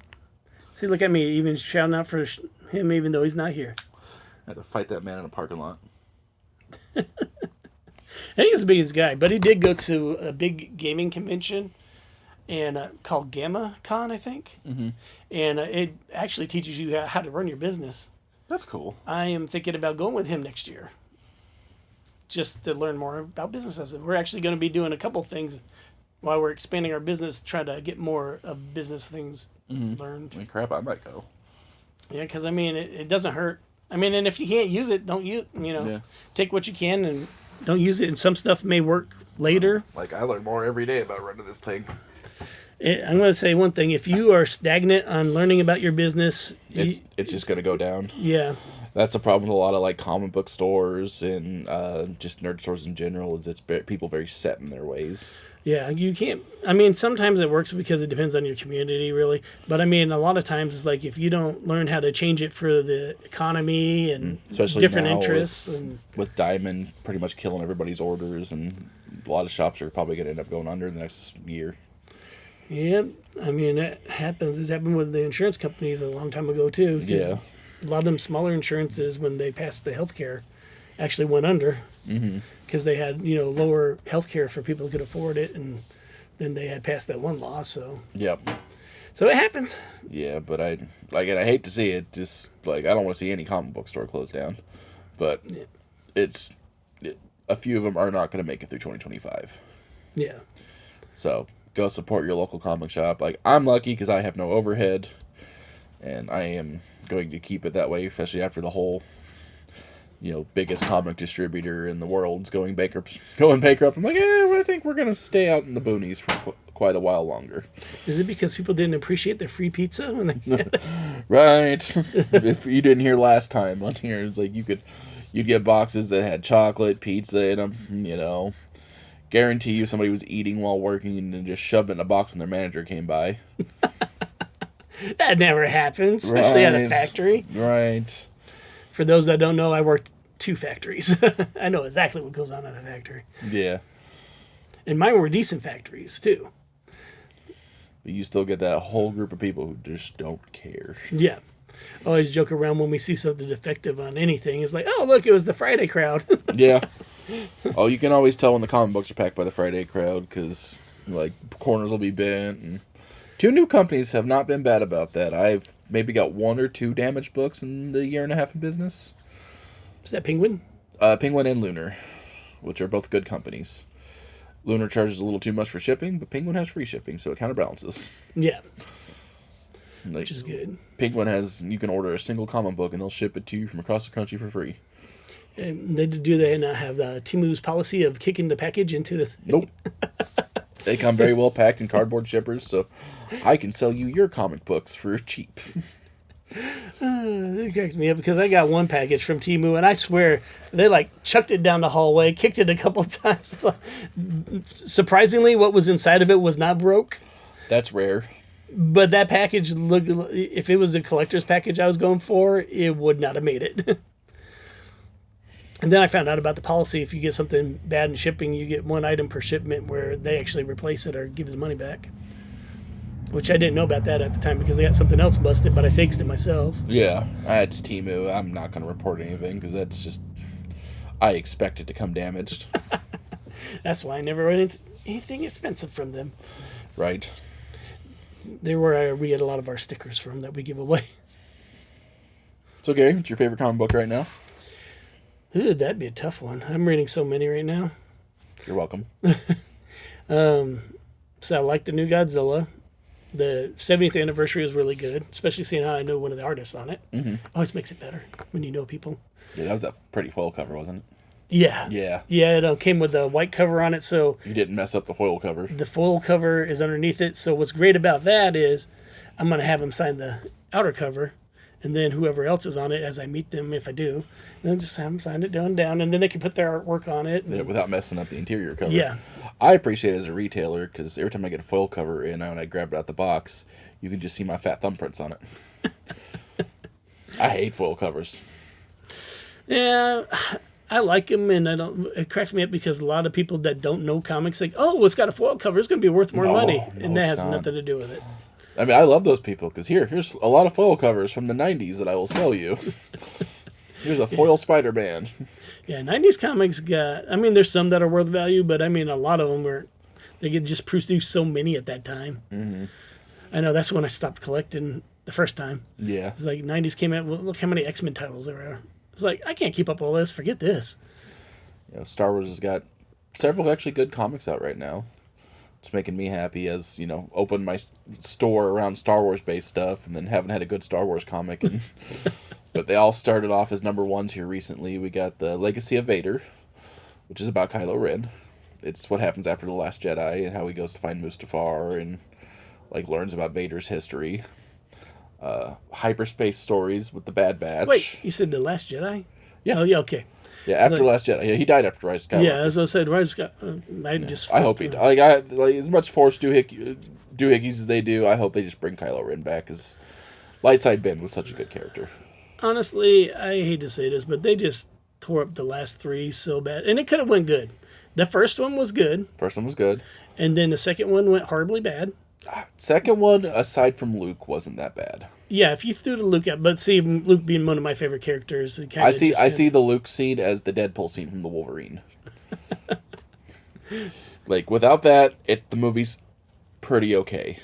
See, look at me, even shouting out for him even though he's not here. I had to fight that man in a parking lot. I think he's the biggest guy, but he did go to a big gaming convention and called Gamma Con, I think. Mm-hmm. And it actually teaches you how to run your business. That's cool. I am thinking about going with him next year. just to learn more about businesses. We're actually going to be doing a couple things while we're expanding our business, trying to get more of business things learned. I mean, crap, I might go. Yeah, because I mean, it doesn't hurt. I mean, and if you can't use it, don't use. Take what you can and don't use it. And some stuff may work later. Like, I learn more every day about running this thing. I'm going to say one thing: if you are stagnant on learning about your business, it's just going to go down. Yeah. That's the problem with a lot of like comic book stores and just nerd stores in general. Is it's people very set in their ways. Yeah, you can't. I mean, sometimes it works because it depends on your community, really. But I mean, a lot of times it's like if you don't learn how to change it for the economy and especially different now interests, with Diamond pretty much killing everybody's orders, and a lot of shops are probably going to end up going under in the next year. Yeah, I mean that happens. It's happened with the insurance companies a long time ago too. Yeah, a lot of them smaller insurances when they passed the healthcare actually went under. Because they had lower health care for people who could afford it, and then they had passed that one law. So so it happens. Yeah, but and I hate to see it. Just like I don't want to see any comic book store close down, but a few of them are not going to make it through 2025. Yeah. So go support your local comic shop. Like I'm lucky because I have no overhead, and I am going to keep it that way, especially after the whole. Biggest comic distributor in the world's going bankrupt. I'm like, I think we're going to stay out in the boonies for quite a while longer. Is it because people didn't appreciate the free pizza when they Right. If you didn't hear last time on here, it's like you'd get boxes that had chocolate, pizza in them, Guarantee you somebody was eating while working and then just shoved it in a box when their manager came by. That never happened, especially at a factory. Right. For those that don't know, I worked 2 factories. I know exactly what goes on at a factory. Yeah. And mine were decent factories, too. But you still get that whole group of people who just don't care. Yeah. I always joke around when we see something defective on anything. It's like, oh, look, it was the Friday crowd. Yeah. Oh, you can always tell when the comic books are packed by the Friday crowd because, corners will be bent. And 2 new companies have not been bad about that. I've maybe got 1 or 2 damaged books in the year and a half of business. Is that Penguin? Penguin and Lunar, which are both good companies. Lunar charges a little too much for shipping, but Penguin has free shipping, so it counterbalances. Yeah. Which is good. Penguin you can order a single comic book and they'll ship it to you from across the country for free. And they not have the Timu's policy of kicking the package into the... Nope. They come very well packed in cardboard shippers, so I can sell you your comic books for cheap. It cracks me up because I got one package from Temu, and I swear they chucked it down the hallway, kicked it a couple times. Surprisingly, what was inside of it was not broke. That's rare. But that package looked. If it was a collector's package I was going for, it would not have made it. And then I found out about the policy. If you get something bad in shipping, you get 1 item per shipment where they actually replace it or give you the money back. Which I didn't know about that at the time because I got something else busted, but I fixed it myself. Yeah, it's Temu. I'm not going to report anything because that's just... I expect it to come damaged. That's why I never wrote anything expensive from them. Right. They're where we get a lot of our stickers from that we give away. So, Gary, what's your favorite comic book right now? Ooh, that'd be a tough one. I'm reading so many right now. You're welcome. So I like the new Godzilla. The 70th anniversary was really good, especially seeing how I know one of the artists on it. Mm-hmm. Always makes it better when you know people. Yeah, that was a pretty foil cover, wasn't it? Yeah. Yeah. Yeah, it came with a white cover on it, so... You didn't mess up the foil cover. The foil cover is underneath it, so what's great about that is I'm going to have him sign the outer cover, and then whoever else is on it, as I meet them, if I do, then just have them sign it down, and then they can put their artwork on it. And, yeah, without messing up the interior cover. Yeah. I appreciate it as a retailer, because every time I get a foil cover and when I grab it out the box, you can just see my fat thumbprints on it. I hate foil covers. Yeah, I like them, and it cracks me up because a lot of people that don't know comics think, oh, it's got a foil cover, it's going to be worth more money, and that has nothing to do with it. I mean, I love those people, because here's a lot of foil covers from the 90s that I will sell you. Here's a foil Spider-Man. Yeah, 90s comics there's some that are worth value, but a lot of them they could just produce so many at that time. Mm-hmm. I know, that's when I stopped collecting the first time. Yeah. It's like 90s came out, well, look how many X-Men titles there are. It's like, I can't keep up all this, forget this. Star Wars has got several actually good comics out right now. It's making me happy as, open my store around Star Wars based stuff and then haven't had a good Star Wars comic. But they all started off as number ones here recently. We got the Legacy of Vader, which is about Kylo Ren. It's what happens after The Last Jedi and how he goes to find Mustafar and learns about Vader's history. Hyperspace Stories with the Bad Batch. Wait, you said The Last Jedi? Yeah. Oh, yeah, okay. Yeah, after The Last Jedi. Yeah, he died after Rise of Skywalker. Yeah, as I said, Rise of Skywalker. I hope he died. As much Force doohickeys as they do, I hope they just bring Kylo Ren back, because Lightside Ben was such a good character. Honestly, I hate to say this, but they just tore up the last three so bad. And it could have went good. The first one was good. First one was good. And then the second one went horribly bad. Second one, aside from Luke, wasn't that bad. Yeah, if you threw the Luke out, but see, Luke being one of my favorite characters, it kind of I see the Luke scene as the Deadpool scene from the Wolverine. Without that, the movie's pretty okay.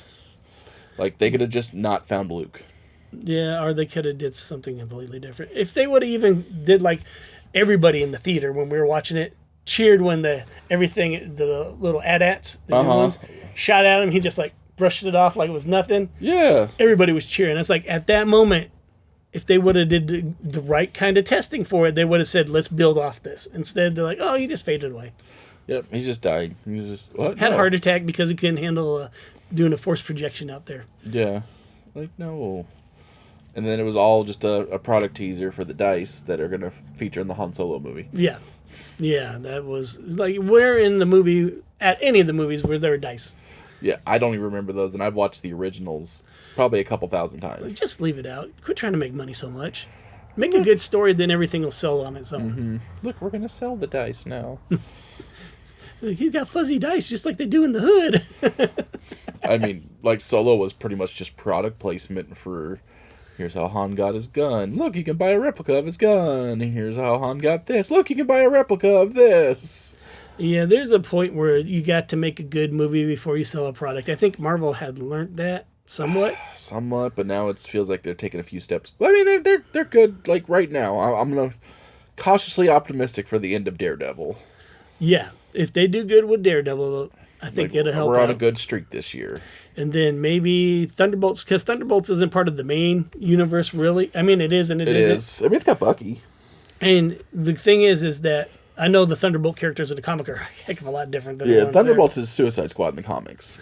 They could have just not found Luke. Yeah, or they could have did something completely different. If they would have even did everybody in the theater when we were watching it cheered when the little AT-ATs, the new ones, shot at him, he just brushed it off like it was nothing. Yeah. Everybody was cheering. It's at that moment, if they would have did the right kind of testing for it, they would have said, let's build off this. Instead, they're like, oh, he just faded away. Yep, he just died. He just had a heart attack because he couldn't handle doing a force projection out there. Yeah. No. And then it was all just a product teaser for the dice that are going to feature in the Han Solo movie. Yeah. Yeah, that was where in the movie, at any of the movies, was there dice? Yeah, I don't even remember those, and I've watched the originals probably a couple thousand times. Just leave it out. Quit trying to make money so much. Make a good story, then everything will sell on its own. Mm-hmm. Look, we're going to sell the dice now. He's got fuzzy dice just like they do in the hood. I mean, Solo was pretty much just product placement for, here's how Han got his gun. Look, you can buy a replica of his gun. Here's how Han got this. Look, you can buy a replica of this. Yeah, there's a point where you got to make a good movie before you sell a product. I think Marvel had learned that somewhat. Somewhat, but now it feels like they're taking a few steps. I mean, they're good. Right now, I'm gonna cautiously optimistic for the end of Daredevil. Yeah, if they do good with Daredevil, I think it'll help. We're on a good streak this year. And then maybe Thunderbolts, because Thunderbolts isn't part of the main universe, really. I mean, it is and it isn't. I mean, it's got Bucky. And the thing is that I know the Thunderbolt characters in the comic are a heck of a lot different than the ones Thunderbolts is Suicide Squad in the comics.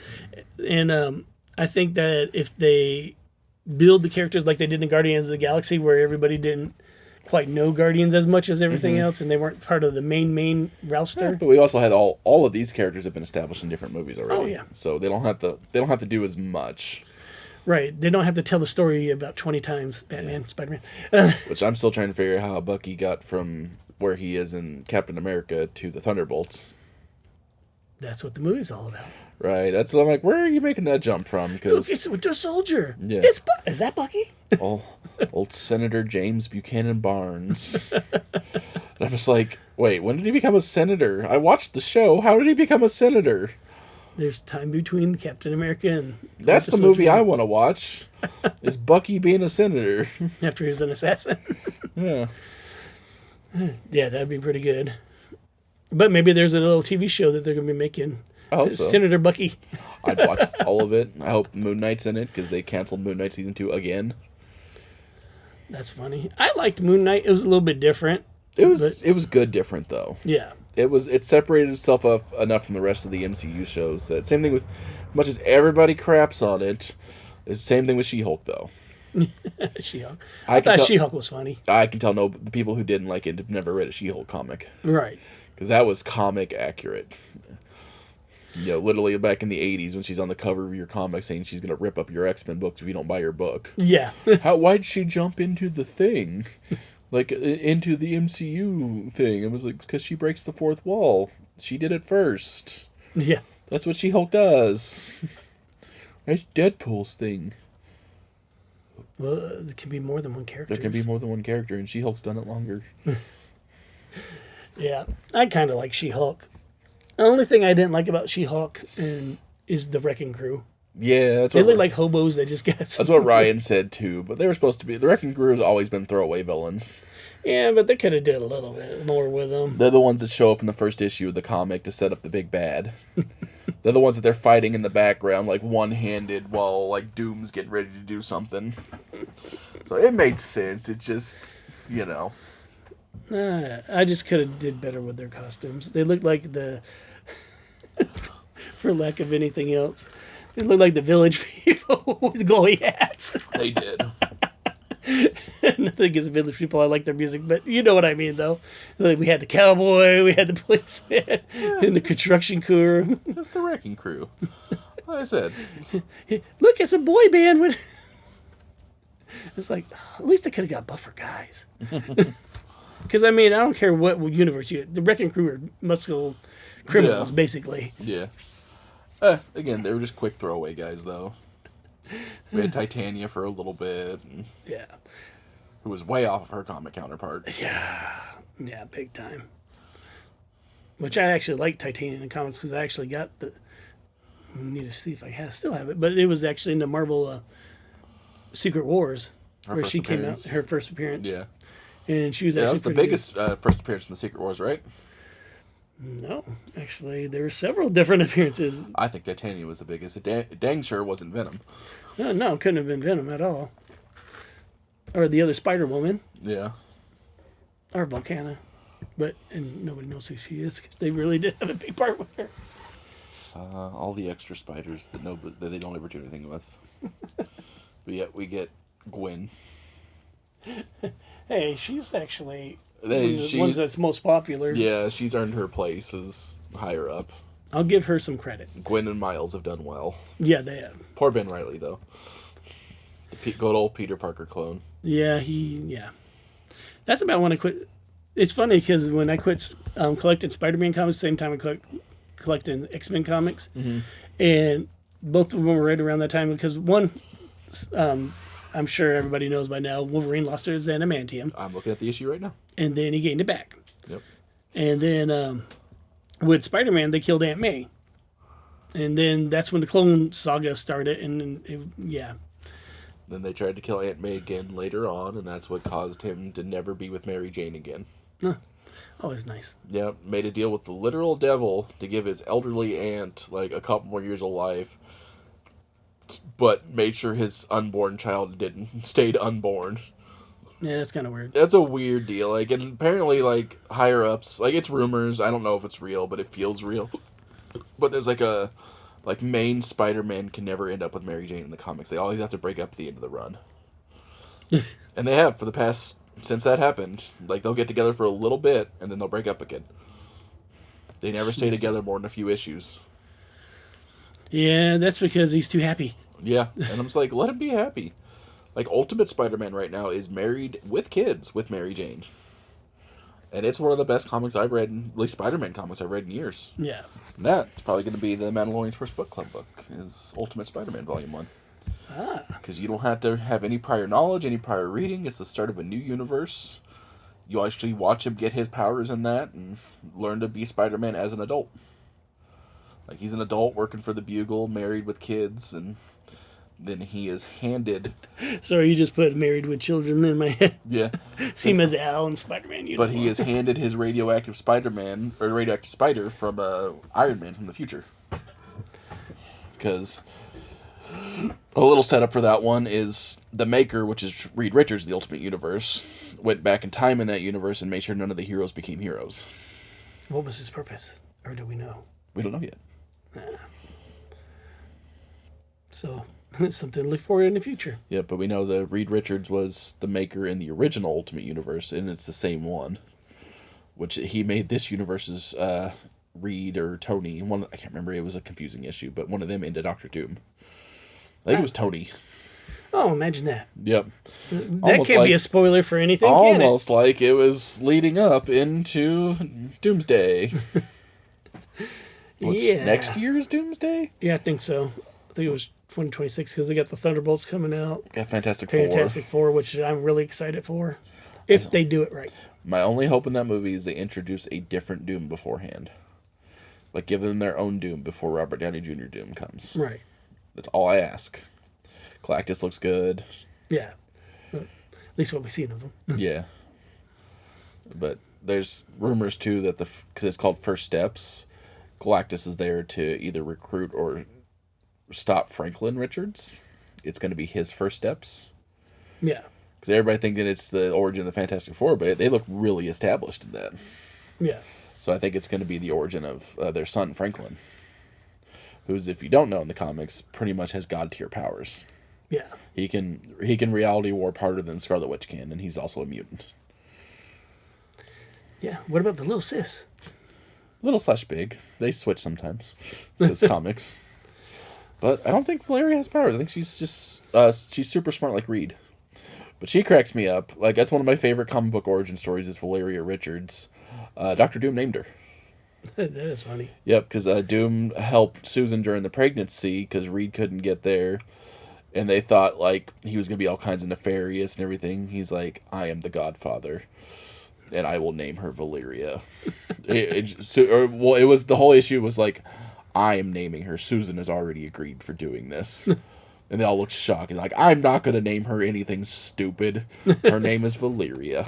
And I think that if they build the characters like they did in Guardians of the Galaxy, where everybody didn't quite know Guardians as much as everything else, and they weren't part of the main roster. Yeah, but we also had all of these characters have been established in different movies already. Oh yeah. So they don't have to do as much. Right. They don't have to tell the story about 20 times. Batman, Spider-Man. Which I'm still trying to figure out how Bucky got from where he is in Captain America to the Thunderbolts. That's what the movie's all about. Right. That's what I'm like, where are you making that jump from? Look, it's Winter Soldier. Yeah. Is that Bucky? Old Senator James Buchanan Barnes. I'm just like, wait, when did he become a senator? I watched the show. How did he become a senator? There's time between Captain America and... That's the movie I want to watch. Is Bucky being a senator. After he's an assassin. Yeah. Yeah, that'd be pretty good. But maybe there's a little TV show that they're going to be making. I hope so. Senator Bucky. I'd watch all of it. I hope Moon Knight's in it, because they canceled Moon Knight Season 2 again. That's funny. I liked Moon Knight. It was a little bit different. It was good different, though. Yeah. It separated itself up enough from the rest of the MCU shows. That same thing with, much as everybody craps on it, it's the same thing with She-Hulk, though. She-Hulk. I thought She-Hulk was funny. I can tell the people who didn't like it have never read a She-Hulk comic. Right. Because that was comic accurate. Literally back in the 80s when she's on the cover of your comic saying she's going to rip up your X-Men books if you don't buy your book. Yeah. Why'd she jump into the thing? Into the MCU thing. It was because she breaks the fourth wall. She did it first. Yeah. That's what She-Hulk does. That's Deadpool's thing. Well, there can be more than one character. There can be more than one character, and She-Hulk's done it longer. Yeah. I kind of like She-Hulk. The only thing I didn't like about She-Hulk is the Wrecking Crew. Yeah, that's They what look like hobos that just got. that's what Ryan said too. But they were supposed to be. The Wrecking Crew has always been throwaway villains. Yeah, but they could have did a little bit more with them. They're the ones that show up in the first issue of the comic to set up the big bad. They're the ones that they're fighting in the background, like one-handed, while like Doom's getting ready to do something. So it made sense. It just, I just could have did better with their costumes. They looked like the, for lack of anything else, they looked like the Village People with glowy hats. They did. Nothing against Village People. I like their music, but you know what I mean, though. Like, we had the cowboy, we had the policeman, and the construction crew. That's the Wrecking Crew. Like I said. Look, it's a boy band. It's like, at least they could have got buffer guys. Because, I mean, I don't care what universe the Wrecking Crew are muscle criminals, basically. Yeah. Again, they were just quick throwaway guys, though. We had Titania for a little bit. Yeah. Who was way off of her comic counterpart. Yeah, big time. Which I actually like Titania in the comics because I actually got I need to see if I still have it, but it was actually in the Marvel Secret Wars where she came out, her first appearance. Yeah. And she was actually that was the biggest first appearance in the Secret Wars, right? No, actually, there were several different appearances. I think Titania was the biggest. It dang sure wasn't Venom. No, couldn't have been Venom at all. Or the other Spider-Woman. Yeah. Or Volcana. And nobody knows who she is because they really did have a big part with her. All the extra spiders that they don't ever do anything with. But yet we get Gwen. Hey, she's actually one of the ones that's most popular. Yeah, she's earned her place as higher up. I'll give her some credit. Gwen and Miles have done well. Yeah, they have. Poor Ben Reilly, though. The good old Peter Parker clone. Yeah, That's about when I quit. It's funny because when I quit collecting Spider-Man comics, same time I collecting X-Men comics, and both of them were right around that time because one, I'm sure everybody knows by now, Wolverine lost his adamantium. I'm looking at the issue right now. And then he gained it back. Yep. And then with Spider-Man, they killed Aunt May. And then that's when the clone saga started. And Then they tried to kill Aunt May again later on, and that's what caused him to never be with Mary Jane again. Huh. Always nice. Yep. Made a deal with the literal devil to give his elderly aunt like a couple more years of life, but made sure his unborn child stayed unborn. Yeah, that's kind of weird. That's a weird deal. Like, and apparently, like, higher ups, like, it's rumors. I don't know if it's real, but it feels real. But there's main Spider-Man can never end up with Mary Jane in the comics. They always have to break up at the end of the run. And they have since that happened. Like, they'll get together for a little bit, and then they'll break up again. They never stay together more than a few issues. Yeah, that's because he's too happy. Yeah, and I'm just like, let him be happy. Like, Ultimate Spider-Man right now is married with kids with Mary Jane. And it's one of the best comics I've read, at least Spider-Man comics I've read in years. Yeah. And that's probably going to be the Mandalorian's first book club book, is Ultimate Spider-Man Volume 1. Because you don't have to have any prior knowledge, any prior reading. It's the start of a new universe. You actually watch him get his powers in that and learn to be Spider-Man as an adult. Like, he's an adult working for the Bugle, married with kids, and then he is handed... Sorry, you just put married with children in my head. Yeah. See him as Al in Spider-Man uniform. But he is handed his radioactive Spider-Man, or radioactive spider, from Iron Man from the future. Because a little setup for that one is the maker, which is Reed Richards of the Ultimate Universe, went back in time in that universe and made sure none of the heroes became heroes. What was his purpose? Or do we know? We don't know yet. So, it's something to look forward in the future. Yeah, but we know that Reed Richards was the maker in the original Ultimate Universe, and it's the same one. Which he made this universe's Reed or Tony. I can't remember, it was a confusing issue, but one of them into Doctor Doom. I think it was Tony. Oh, imagine that. Yep. That almost can't be a spoiler for anything, can it? Almost like it was leading up into Doomsday. Next year's Doomsday? Yeah, I think so. I think it was 2026 because they got the Thunderbolts coming out. Got Fantastic Four, which I'm really excited for. If they do it right. My only hope in that movie is they introduce a different Doom beforehand. Like, give them their own Doom before Robert Downey Jr. Doom comes. Right. That's all I ask. Galactus looks good. Yeah. At least what we've seen of them. Yeah. But there's rumors, too, that because it's called First Steps, Galactus is there to either recruit or stop Franklin Richards. It's going to be his first steps. Yeah. Because everybody thinking it's the origin of the Fantastic Four, but they look really established in that. Yeah. So I think it's going to be the origin of their son, Franklin, who's, if you don't know in the comics, pretty much has god-tier powers. Yeah. He can reality warp harder than Scarlet Witch can, and he's also a mutant. Yeah. What about the little sis? Little/big. They switch sometimes. It's comics. But I don't think Valeria has powers. I think she's just she's super smart like Reed. But she cracks me up. Like, that's one of my favorite comic book origin stories is Valeria Richards. Dr. Doom named her. That is funny. Yep, because Doom helped Susan during the pregnancy because Reed couldn't get there. And they thought, like, he was going to be all kinds of nefarious and everything. He's like, I am the Godfather. And I will name her Valeria. It was the whole issue was like, I am naming her. Susan has already agreed for doing this. And they all looked shocked. And like, I'm not going to name her anything stupid. Her name is Valeria.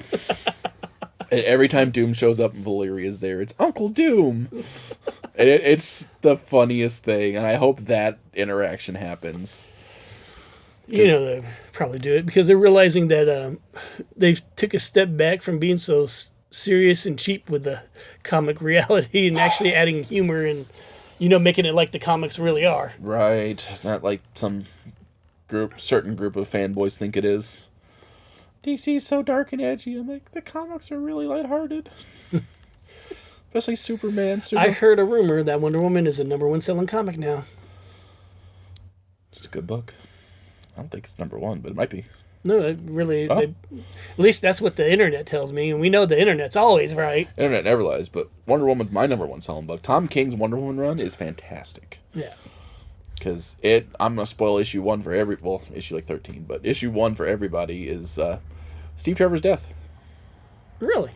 And every time Doom shows up and Valeria's there, it's Uncle Doom. And it's the funniest thing. And I hope that interaction happens. You know, they probably do it because they're realizing that they've took a step back from being so serious and cheap with the comic reality and actually adding humor and, you know, making it like the comics really are. Right. Not like some certain group of fanboys think it is. DC's so dark and edgy. I'm like, the comics are really lighthearted. Especially Superman. I heard a rumor that Wonder Woman is the #1 selling comic now. It's a good book. I don't think it's #1, but it might be. No, it really. At least that's what the internet tells me, and we know the internet's always right. Internet never lies, but Wonder Woman's my #1 selling book. Tom King's Wonder Woman run is fantastic. Yeah. Because I'm going to spoil issue 1 for issue like 13, but issue 1 for everybody is Steve Trevor's death. Really?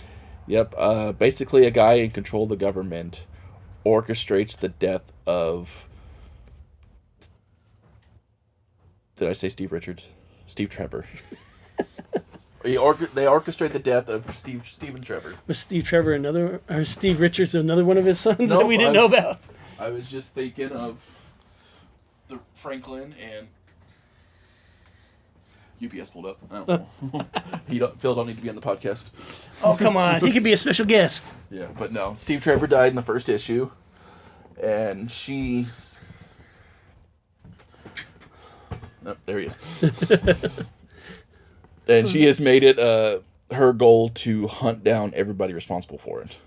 Yep. Basically, a guy in control of the government orchestrates the death of... Did I say Steve Richards? Steve Trevor. They orchestrate the death of Stephen Trevor. Was Steve Richards another one of his sons that we didn't know about? I was just thinking of the Franklin and UPS pulled up. I don't know. Phil don't need to be on the podcast. Oh, come on. He could be a special guest. Yeah, but no. Steve Trevor died in the first issue. And she... Oh, there he is. And she has made it her goal to hunt down everybody responsible for it.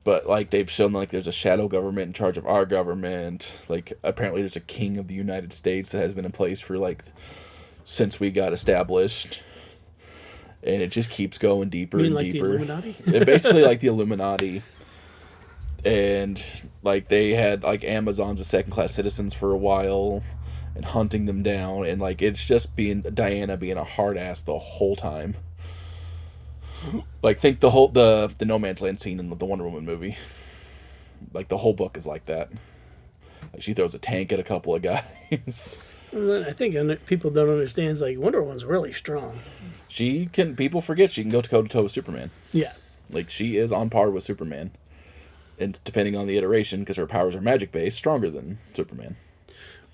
But, like, they've shown, like, there's a shadow government in charge of our government. Like, apparently there's a king of the United States that has been in place for, like, since we got established. And it just keeps going deeper and like deeper. The Illuminati? Basically like the Illuminati. And, like, they had, like, Amazons as second-class citizens for a while. And hunting them down. And, like, it's just Diana being a hard ass the whole time. Like, think the No Man's Land scene in the Wonder Woman movie. Like, the whole book is like that. Like, she throws a tank at a couple of guys. Well, I think people don't understand. It's like, Wonder Woman's really strong. People forget she can go toe-to-toe with Superman. Yeah. Like, she is on par with Superman. And depending on the iteration, because her powers are magic-based, stronger than Superman.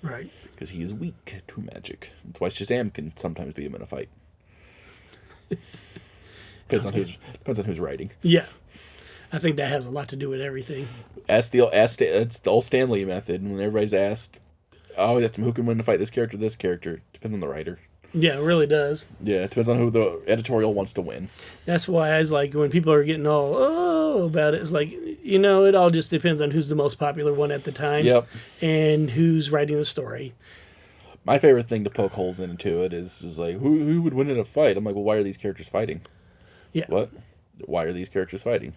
Right. Because he is weak to magic. That's why Shazam can sometimes beat him in a fight. Depends on who's writing. Yeah. I think that has a lot to do with everything. It's the old Stan Lee method. When everybody's asked, I always ask them, who can win to fight this character, this character? Depends on the writer. Yeah, it really does. Yeah, it depends on who the editorial wants to win. That's why I was like, when people are getting all, about it, it's like, it all just depends on who's the most popular one at the time. Yep. And who's writing the story. My favorite thing to poke holes into it is like, who would win in a fight? I'm like, well, why are these characters fighting? Yeah. What? Why are these characters fighting?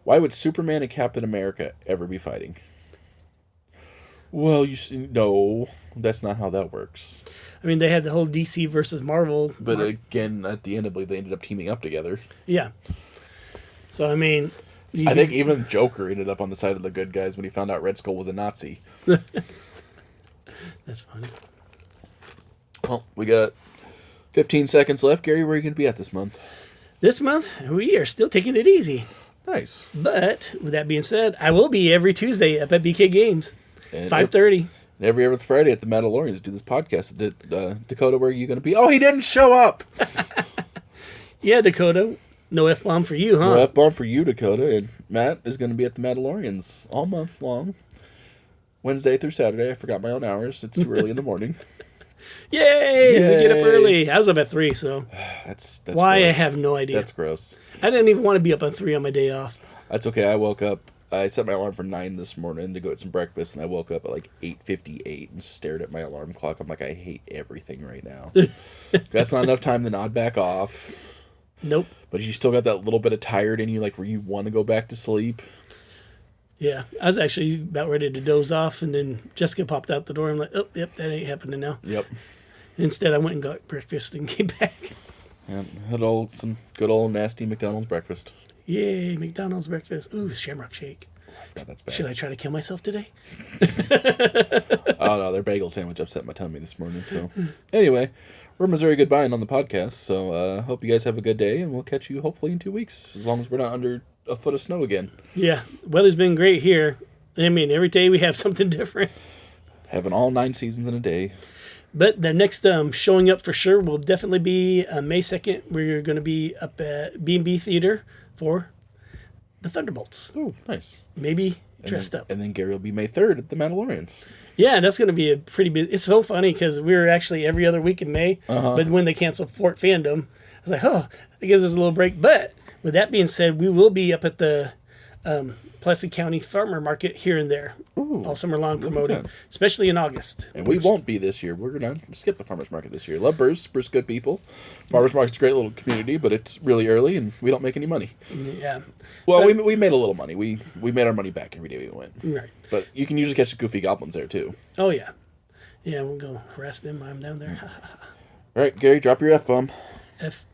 Why would Superman and Captain America ever be fighting? Well, no, that's not how that works. I mean, they had the whole DC versus Marvel. But again, at the end, I believe they ended up teaming up together. Yeah. So, I mean... I think even Joker ended up on the side of the good guys when he found out Red Skull was a Nazi. That's funny. Well, we got 15 seconds left. Gary, where are you going to be at this month? This month, we are still taking it easy. Nice. But, with that being said, I will be every Tuesday up at BK Games, 5:30. Every other Friday at the Mandalorians do this podcast. Dakota, where are you going to be? Oh, he didn't show up! Yeah, Dakota. No F-bomb for you, huh? No F-bomb for you, Dakota. And Matt is going to be at the Mandalorians all month long. Wednesday through Saturday. I forgot my own hours. It's too early in the morning. Yay! We get up early. I was up at 3, so... That's why, gross. I have no idea. That's gross. I didn't even want to be up on 3 on my day off. That's okay. I woke up... I set my alarm for 9 this morning to go get some breakfast, and I woke up at like 8:58 and stared at my alarm clock. I'm like, I hate everything right now. That's not enough time to nod back off. Nope. But you still got that little bit of tired in you, like where you want to go back to sleep. Yeah, I was actually about ready to doze off, and then Jessica popped out the door. I'm like, oh, yep, that ain't happening now. Yep. Instead, I went and got breakfast and came back. And had some good old nasty McDonald's breakfast. Yay, McDonald's breakfast. Ooh, Shamrock Shake. God, that's bad. Should I try to kill myself today? Oh, no, their bagel sandwich upset my tummy this morning. So, anyway, we're Missouri Goodbye on the podcast. So, hope you guys have a good day, and we'll catch you hopefully in 2 weeks, as long as we're not under a foot of snow again. Yeah, weather's been great here. I mean, every day we have something different. Having all 9 seasons in a day. But the next showing up for sure will definitely be May 2nd. We're going to be up at B&B Theater for the Thunderbolts. Oh, nice. Maybe dressed up. And then Gary will be May 3rd at the Mandalorians. Yeah, that's going to be a pretty big... It's so funny because we were actually every other week in May, but when they canceled Fort Fandom, I was like, oh, it gives us a little break. But with that being said, we will be up at the Pulaski County Farmer Market here and there all summer long promoting, especially in August. And we won't be this year. We're going to skip the Farmer's Market this year. Love Bruce. Bruce, good people. Farmer's Market's a great little community, but it's really early and we don't make any money. Yeah. Well, we made a little money. We made our money back every day we went. Right. But you can usually catch the goofy goblins there, too. Oh, yeah. Yeah, we'll go harass them while I'm down there. All right, Gary, drop your F-bomb. F